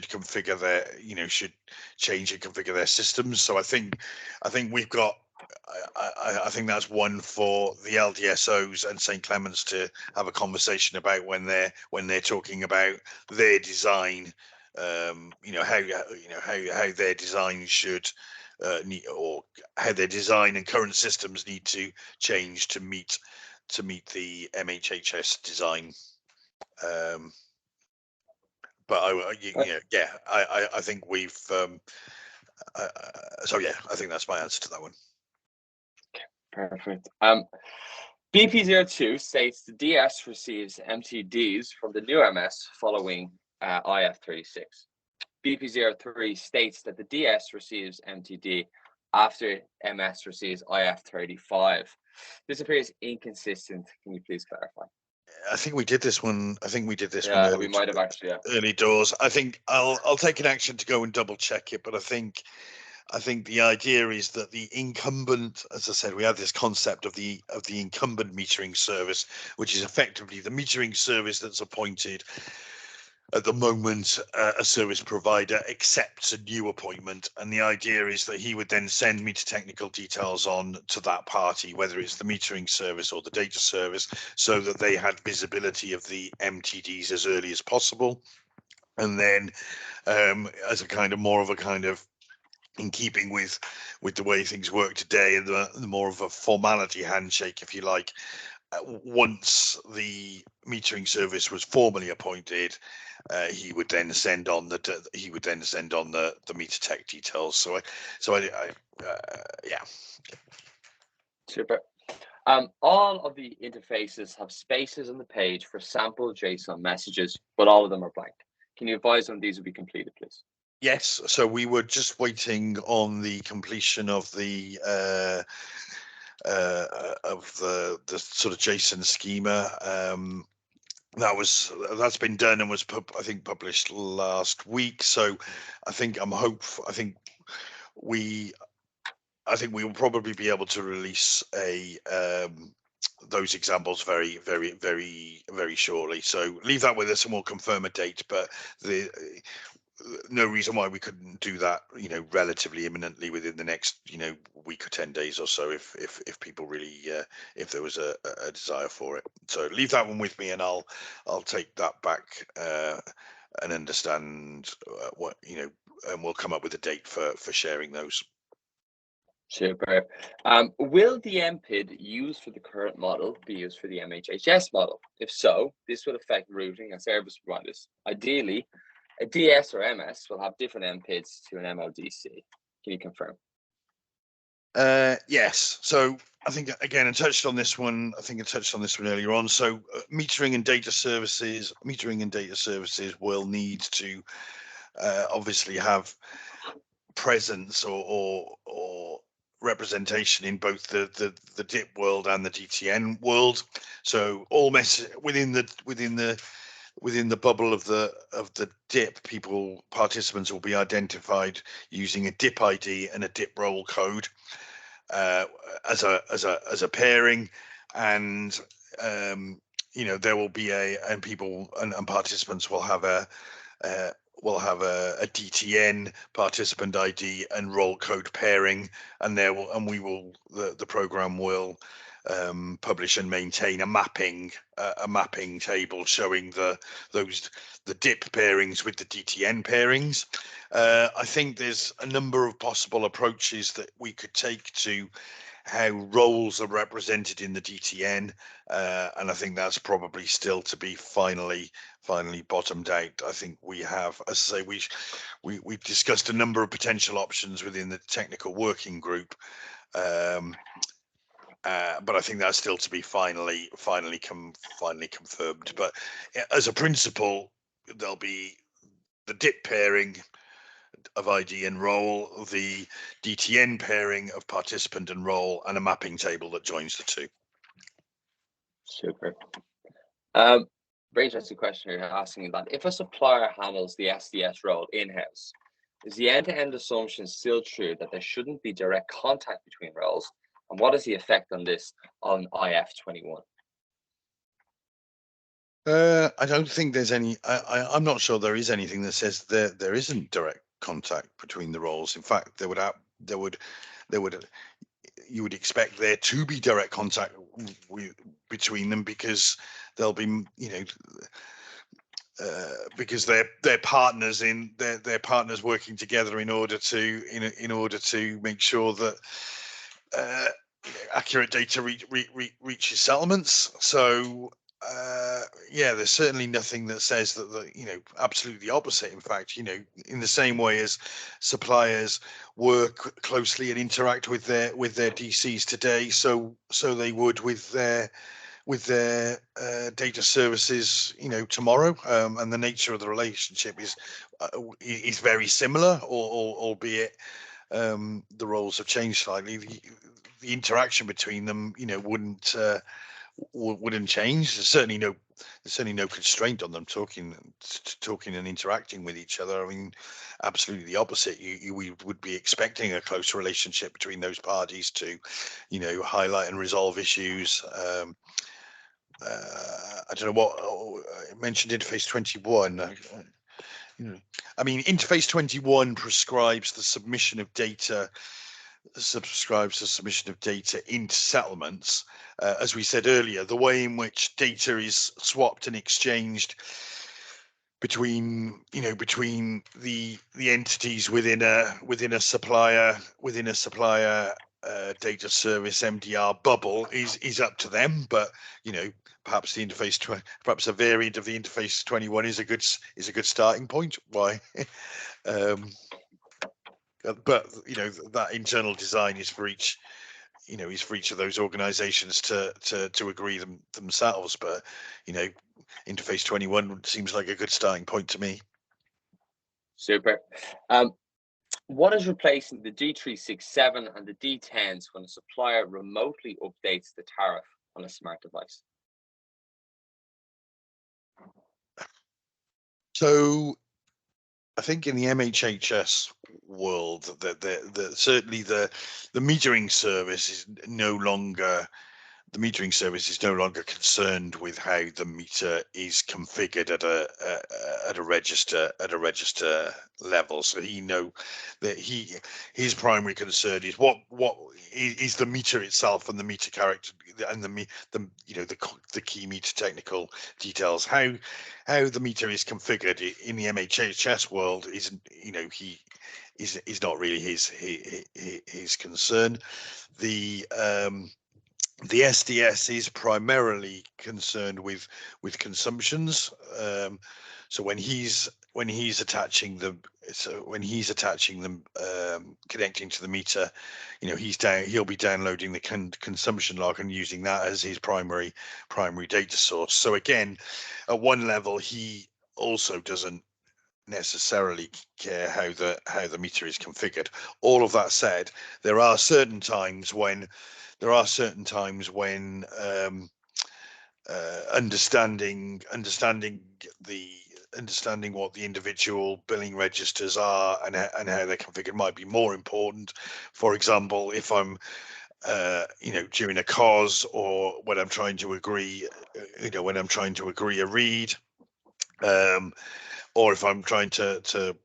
B: configure their should change and configure their systems. So I think we've got I think that's one for the LDSOs and St. Clements to have a conversation about when they're talking about their design, how their design should or how their design and current systems need to change to meet the MHHS design. But I think we've so yeah, I think that's my answer to that one.
A: Perfect. BP02 states the DS receives MTDs from the new MS following IF36. BP03 states that the DS receives MTD after MS receives IF35. This appears inconsistent. Can you please clarify?
B: I think we did this one.
A: Yeah, we might have actually. Yeah.
B: Early doors. I think I'll take an action to go and double check it, but I think the idea is that the incumbent, as I said, we have this concept of the incumbent metering service, which is effectively the metering service that's appointed at the moment. A service provider accepts a new appointment, and the idea is that he would then send meter technical details on to that party, whether it's the metering service or the data service, so that they had visibility of the MTDs as early as possible. And then as a kind of in keeping with the way things work today, and the more of a formality handshake, if you like, once the metering service was formally appointed, he would then send on the meter tech details. So yeah.
A: Super. All of the interfaces have spaces on the page for sample JSON messages, but all of them are blank. Can you advise when these will be completed, please?
B: Yes. So we were just waiting on the completion of the sort of JSON schema. That's been done and was I think published last week. So I think we will probably be able to release those examples very, very, very, very shortly. So leave that with us and we'll confirm a date. But no reason why we couldn't do that, relatively imminently within the next, week or 10 days or so, if people really, if there was a desire for it. So leave that one with me, and I'll take that back understand what, and we'll come up with a date for sharing those.
A: Super. Will the MPID used for the current model be used for the MHHS model? If so, this will affect routing and service providers. Ideally, a DS or MS will have different MPIDs to an MLDC. Can you confirm?
B: Yes. So I think, again, I touched on this one. I think I touched on this one earlier on. So metering and data services will need to obviously have presence or representation in both the DIP world and the DTN world. So all within the bubble of the DIP, participants will be identified using a DIP ID and a DIP role code as a pairing, and there will be and participants will have a DTN participant ID and role code pairing, and the program will publish and maintain a mapping table showing the DIP pairings with the DTN pairings. I think there's a number of possible approaches that we could take to how roles are represented in the DTN, and I think that's probably still to be finally bottomed out. I think we have, as I say, we've discussed a number of potential options within the technical working group, but I think that's still to be finally confirmed. But as a principle, there'll be the DIP pairing of ID and role, the DTN pairing of participant and role, and a mapping table that joins the two.
A: Super. Very interesting question here, asking that if a supplier handles the SDS role in-house, is the end-to-end assumption still true that there shouldn't be direct contact between roles? And what is the effect on this on IF21?
B: I don't think there's any. I'm not sure there is anything that says there isn't direct contact between the roles. In fact, you would expect there to be direct contact between them, because they'll be, because they're partners they're partners working together in order to make sure that accurate data reaches settlements. So there's certainly nothing that says that absolutely the opposite. In fact, in the same way as suppliers work closely and interact with their DCs today, so they would with their data services tomorrow, and the nature of the relationship is very similar, albeit the roles have changed slightly. The interaction between them wouldn't change. There's certainly no constraint on them talking and interacting with each other. I mean, absolutely the opposite. We would be expecting a close relationship between those parties to highlight and resolve issues. I don't know what I mentioned. Interface 21. I mean, Interface 21 prescribes the submission of data into settlements. As we said earlier, the way in which data is swapped and exchanged between the entities within a supplier data service MDR bubble is up to them. But perhaps perhaps a variant of the Interface 21 is a good starting point. Why? But that internal design is for each of those organizations to agree themselves. But Interface 21 seems like a good starting point to me.
A: Super. What is replacing the D367 and the D10s when a supplier remotely updates the tariff on a smart device?
B: So I think in the MHHS world, that certainly the metering service is no longer the metering service is no longer concerned with how the meter is configured at a register level. So he know that his primary concern is what is the meter itself and the meter character and the key meter technical details. How the meter is configured in the MHHS world isn't, he is not really his concern. The SDS is primarily concerned with consumptions. So when he's attaching them, connecting to the meter, he'll be downloading the consumption log and using that as his primary data source. So again, at one level, he also doesn't necessarily care how the meter is configured. All of that said, there are certain times when understanding what the individual billing registers are and how they're configured might be more important. For example, if I'm during a cause, or when I'm trying to agree a read, or if I'm trying to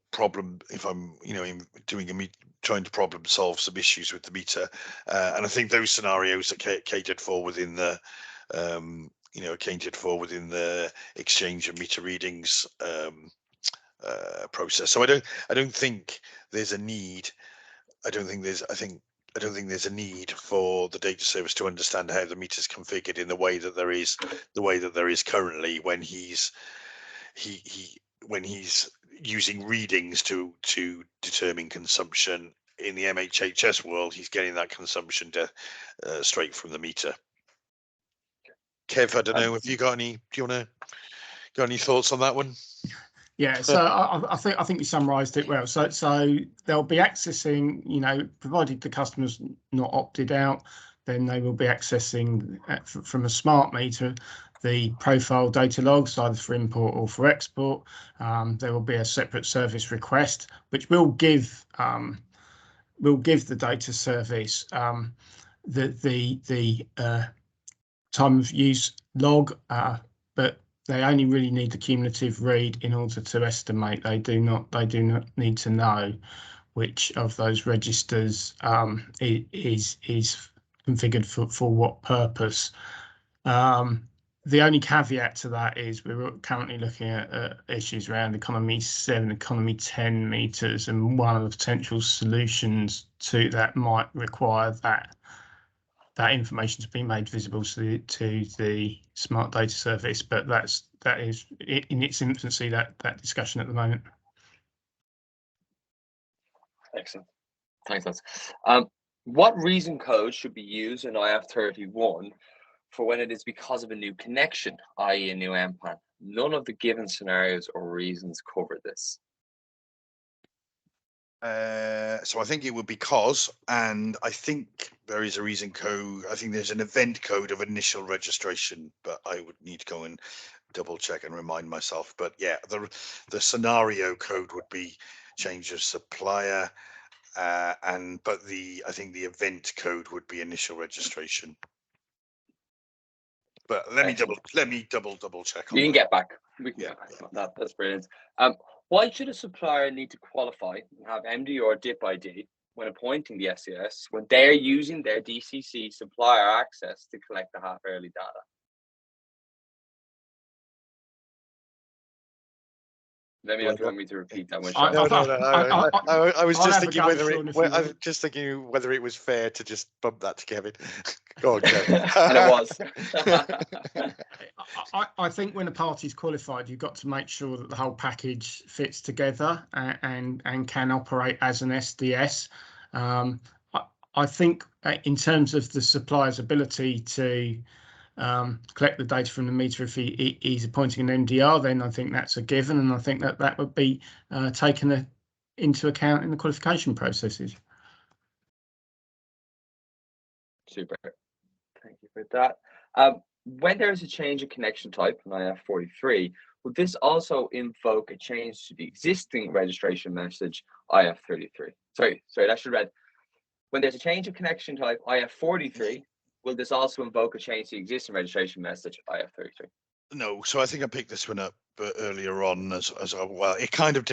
B: trying to problem solve some issues with the meter, and I think those scenarios are catered for within the exchange of meter readings process. So I don't think there's a need. I don't think there's a need for the data service to understand how the meter is configured in the way that there is currently when he's using readings to determine consumption. In the MHHS world, he's getting that consumption straight from the meter. Kev, I don't know if you got any. Do you got any thoughts on that one?
C: Yeah, so I think you summarised it well. So they'll be accessing, provided the customer's not opted out, then they will be accessing from a smart meter the profile data logs, either for import or for export. There will be a separate service request, which will give the data service the time of use log, but they only really need the cumulative read in order to estimate. They do not need to know which of those registers is configured for what purpose. The only caveat to that is we're currently looking at issues around economy 7, economy 10 meters, and one of the potential solutions to that might require that information to be made visible to the smart data service, but that is in its infancy, that discussion at the moment.
A: Excellent, thanks, lads. What reason code should be used in IF31 for when it is because of a new connection, i.e. a new MPAN? None of the given scenarios or reasons cover this.
B: So I think it would be cause, and I think there is a reason code. I think there's an event code of initial registration, but I would need to go and double check and remind myself. But yeah, the scenario code would be change of supplier, but I think the event code would be initial registration. But let me double check on
A: you can
B: that.
A: get back. We can get back. That's brilliant. Why should a supplier need to qualify and have MD or DIP ID when appointing the SCS when they're using their DCC supplier access to collect the half-yearly data? Let me know if you want me to repeat that one.
B: I was just thinking whether it was fair to just bump that to Kevin. Go on, Kevin.
A: And it was.
C: I think when a party's qualified, you've got to make sure that the whole package fits together and can operate as an SDS. I think in terms of the supplier's ability to collect the data from the meter, if he's appointing an MDR, then I think that's a given, and I think that would be taken into account in the qualification processes.
A: Super, thank you for that. When there is a change of connection type in IF43, would this also invoke a change to the existing registration message IF33? Sorry, that should read, when there's a change of connection type IF43, will this also invoke a change to the existing registration message IF33?
B: No, so I think I picked this one up earlier on as well. It kind of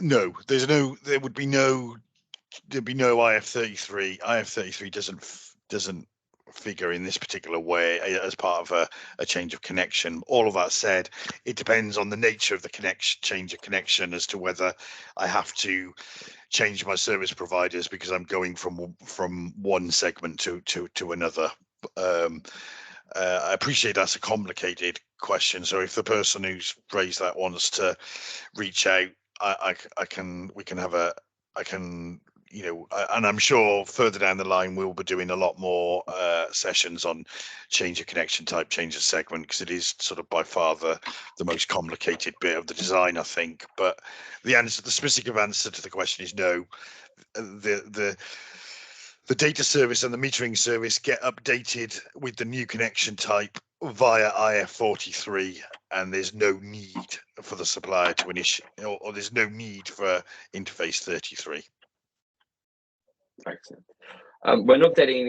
B: no. There would be no. There'd be no IF33. IF33 doesn't figure in this particular way as part of a change of connection. All of that said, it depends on the nature of the change of connection as to whether I have to change my service providers because I'm going from one segment to another. I appreciate that's a complicated question. So if the person who's raised that wants to reach out, we can have and I'm sure further down the line we'll be doing a lot more sessions on change of connection type, change of segment, because it is sort of by far the most complicated bit of the design, I think. But the specific answer to the question is no. The data service and the metering service get updated with the new connection type via IF43, and there's no need for the supplier to initiate, or there's no need for interface 33.
A: Excellent. When updating an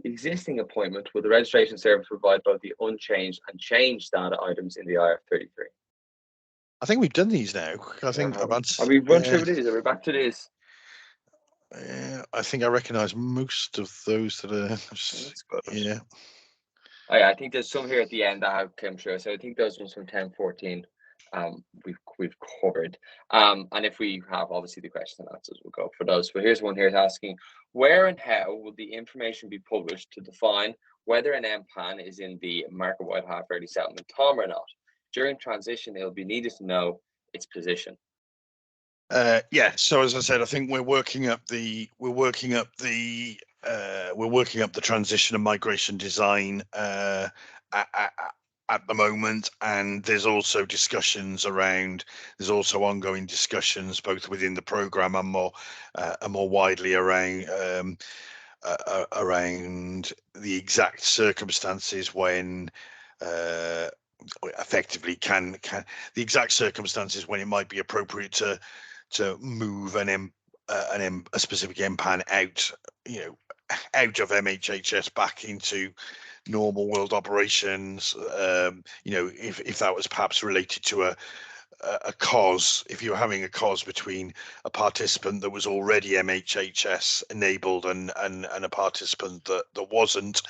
A: existing appointment, will the registration service provide both the unchanged and changed data items in the IF33?
B: I think we've done these now. I think
A: have we run through these? Are we back to these?
B: I think I recognise most of those that are. Yeah.
A: Oh, yeah, I think there's some here at the end that have come through. So I think those ones from 1014 we've covered. And if we have obviously the questions and answers, we'll go for those. But here's one here asking, where and how will the information be published to define whether an MPAN is in the market-wide half-yearly settlement TOM or not? During transition, it'll be needed to know its position.
B: Yeah. So as I said, I think we're working up the transition and migration design at the moment, and there's also ongoing discussions both within the program and more widely around the exact circumstances when effectively can the exact circumstances when it might be appropriate to move a specific MPAN out of MHHS back into normal world operations. If that was perhaps related to a cause, if you're having a cause between a participant that was already MHHS enabled and a participant that wasn't.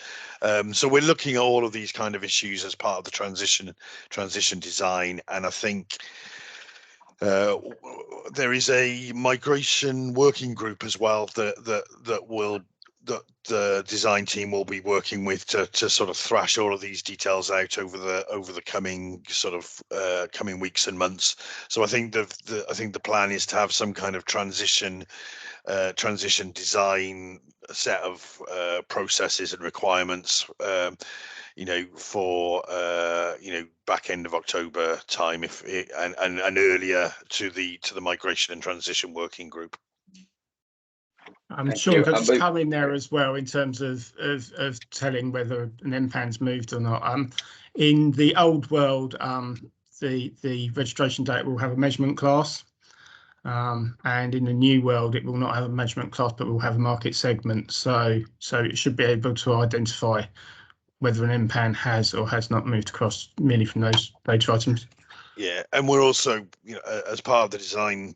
B: So we're looking at all of these kind of issues as part of the transition design, and I think there is a migration working group as well that the design team will be working with to sort of thrash all of these details out over the coming coming weeks and months. So I think the plan is to have some kind of transition design set of processes and requirements for back end of October time, and earlier to the migration and transition working group.
C: I'm sure I'll just come in there as well in terms of telling whether an MPAN's moved or not. In the old world, the registration date will have a measurement class, and in the new world it will not have a measurement class but will have a market segment. So it should be able to identify whether an MPAN has or has not moved across merely from those data items.
B: Yeah, and we're also, as part of the design,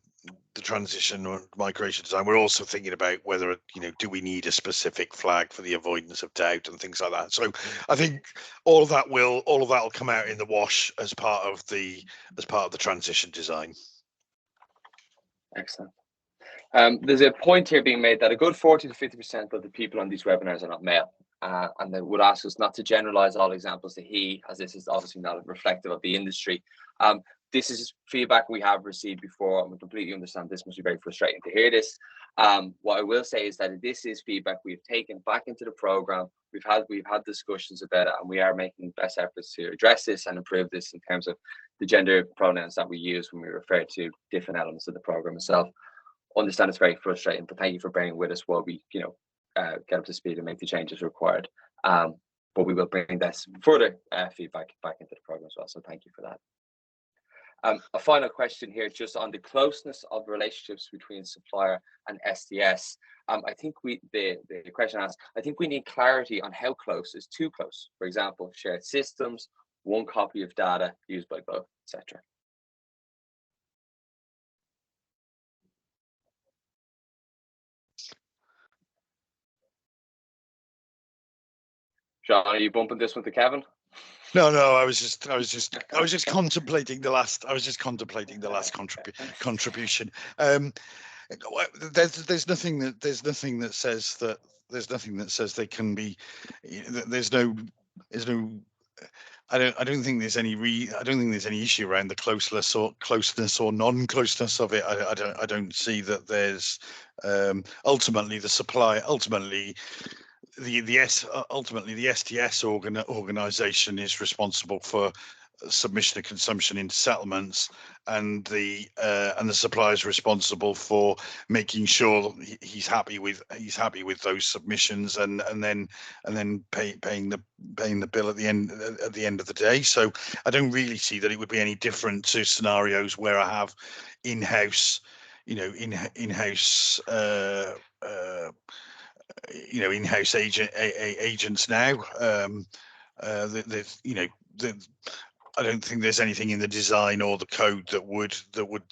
B: the transition or migration design, we're also thinking about whether, do we need a specific flag for the avoidance of doubt and things like that. So I think all of that will come out in the wash as part of the transition design.
A: Excellent. There's a point here being made that a good 40 to 50% of the people on these webinars are not male. And they would ask us not to generalize all examples to he, as this is obviously not reflective of the industry. This is feedback we have received before, and we completely understand this must be very frustrating to hear this. What I will say is that this is feedback we've taken back into the program. We've had discussions about it, and we are making best efforts to address this and improve this in terms of the gender pronouns that we use when we refer to different elements of the program itself. Understand it's very frustrating, but thank you for bearing with us while we, get up to speed and make the changes required. But we will bring this further feedback back into the program as well. So thank you for that. A final question here, just on the closeness of relationships between supplier and SDS. I think the question asks, I think we need clarity on how close is too close. For example, shared systems, one copy of data used by both, etc. Sean, are you bumping this one to Kevin?
B: No, I was just contemplating the last. I was just contemplating the last contribution. There's nothing that says they can be. There's no. I don't think there's any issue around the closeness or non-closeness of it. I don't see that there's ultimately the supply. Ultimately the STS organization is responsible for submission of consumption into settlements, and the supplier is responsible for making sure he's happy with those submissions, and then paying the bill at the end of the day. So I don't really see that it would be any different to scenarios where I have in-house in-house agents now. I don't think there's anything in the design or the code that would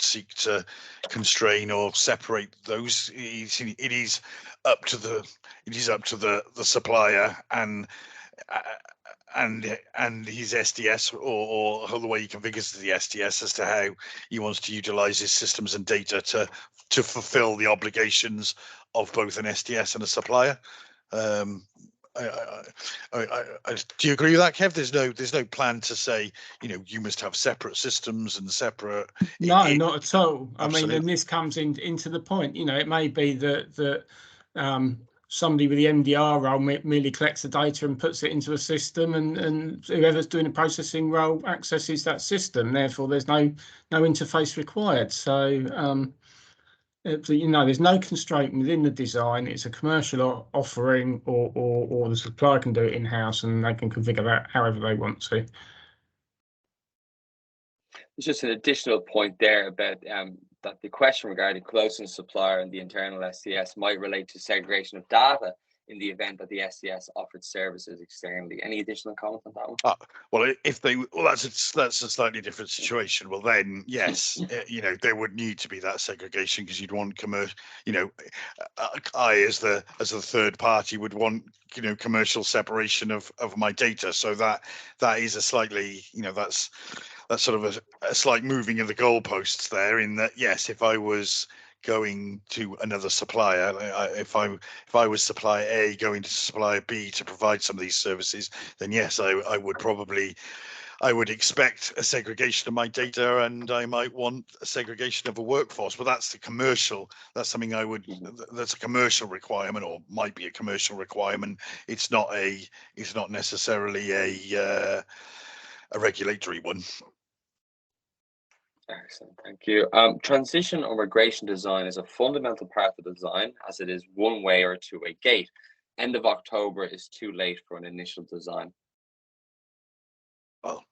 B: seek to constrain or separate those. It is up to the supplier and his SDS or the way he configures the SDS as to how he wants to utilize his systems and data to fulfill the obligations of both an SDS and a supplier. Do you agree with that, Kev? There's no plan to say, you must have separate systems and separate.
C: No, not at all.
B: Absolutely.
C: I mean, and this comes into the point. It may be that somebody with the MDR role merely collects the data and puts it into a system, and whoever's doing the processing role accesses that system. Therefore, there's no interface required. So, there's no constraint within the design. It's a commercial offering, or the supplier can do it in-house, and they can configure that however they want to.
A: There's just an additional point there about that the question regarding closeness supplier and the internal SDS might relate to segregation of data in the event that the SDS offered services externally. Any additional comment on that one?
B: Well, that's a slightly different situation. Well, then yes, there would need to be that segregation, because you'd want commercial. I as the third party would want commercial separation of my data. So that is a slightly that's sort of a slight moving of the goalposts there, in that, yes, if I was going to another supplier, if I was supplier A going to supplier B to provide some of these services, then yes, I would expect a segregation of my data, and I might want a segregation of a workforce. But that's something that's a commercial requirement, or might be a commercial requirement. It's not necessarily a regulatory one.
A: Excellent, thank you. Transition or migration design is a fundamental part of the design, as it is one-way or two-way gate. End of October is too late for an initial design.
B: Well,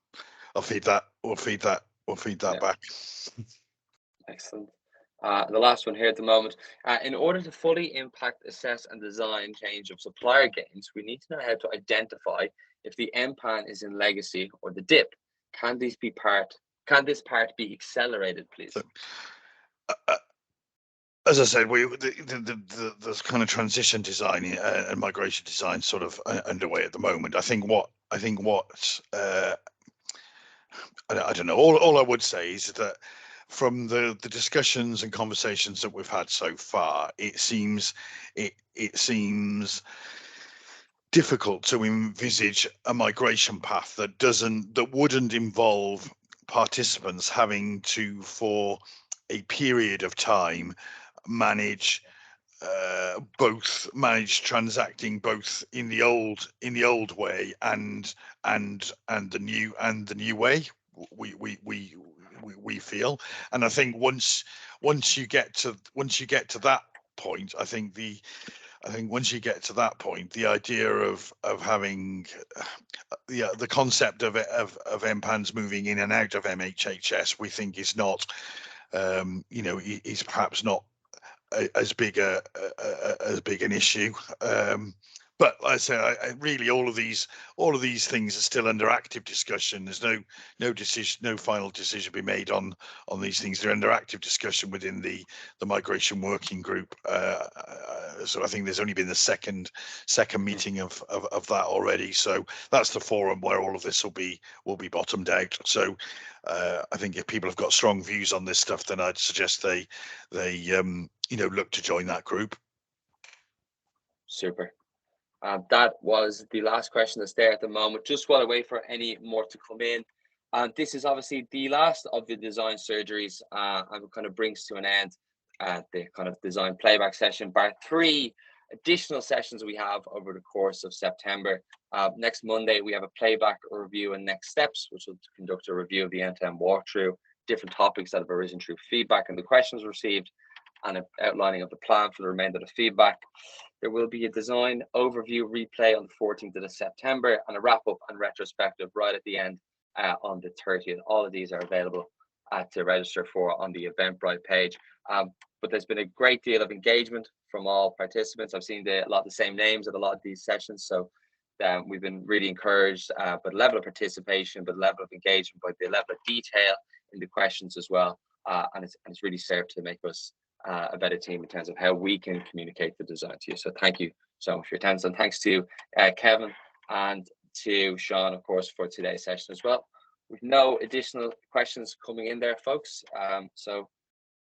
B: I'll feed that. We'll feed that back.
A: Excellent. The last one here at the moment. In order to fully impact, assess, and design change of supplier gains, we need to know how to identify if the MPAN is in legacy or the DIP. Can this part be accelerated, please?
B: So, as I said, the kind of transition design and migration design sort of underway at the moment. I think what I don't know. All I would say is that from the discussions and conversations that we've had so far, it seems difficult to envisage a migration path that wouldn't involve participants having to, for a period of time, manage transacting both in the old way and the new way. We feel, and I think once you get to that point, once you get to that point, the idea of having the concept of MPANs moving in and out of MHHS, we think is not, is perhaps not as big an issue. But like I say, I really all of these things are still under active discussion. There's no final decision be made on these things. They're under active discussion within the migration working group. So I think there's only been the second meeting of that already. So that's the forum where all of this will be bottomed out. So I think if people have got strong views on this stuff, then I'd suggest they look to join that group.
A: Super. That was the last question that's there at the moment. Just while I wait for any more to come in, this is obviously the last of the design surgeries, and it kind of brings to an end the kind of design playback session, bar 3 additional sessions we have over the course of September. Next Monday, we have a playback review and next steps, which will conduct a review of the end-to-end walkthrough, different topics that have arisen through feedback and the questions received, and an outlining of the plan for the remainder of the feedback. There will be a design overview replay on the 14th of September and a wrap-up and retrospective right at the end on the 30th. All of these are available to register for on the Eventbrite page. But there's been a great deal of engagement from all participants. I've seen a lot of the same names at a lot of these sessions, so we've been really encouraged by the level of participation, but the level of engagement, by the level of detail in the questions as well. And it's really served to make us a better team in terms of how we can communicate the design to you. So thank you so much for your attendance, and thanks to Kevin and to Sean, of course, for today's session as well. With no additional questions coming in there, folks. So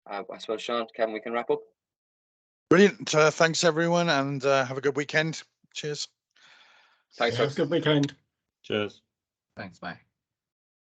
A: I suppose, Sean, Kevin, we can wrap up.
B: Brilliant. Thanks, everyone, and have a good weekend. Cheers.
A: Thanks, folks.
C: Good weekend.
D: Cheers.
E: Thanks, bye.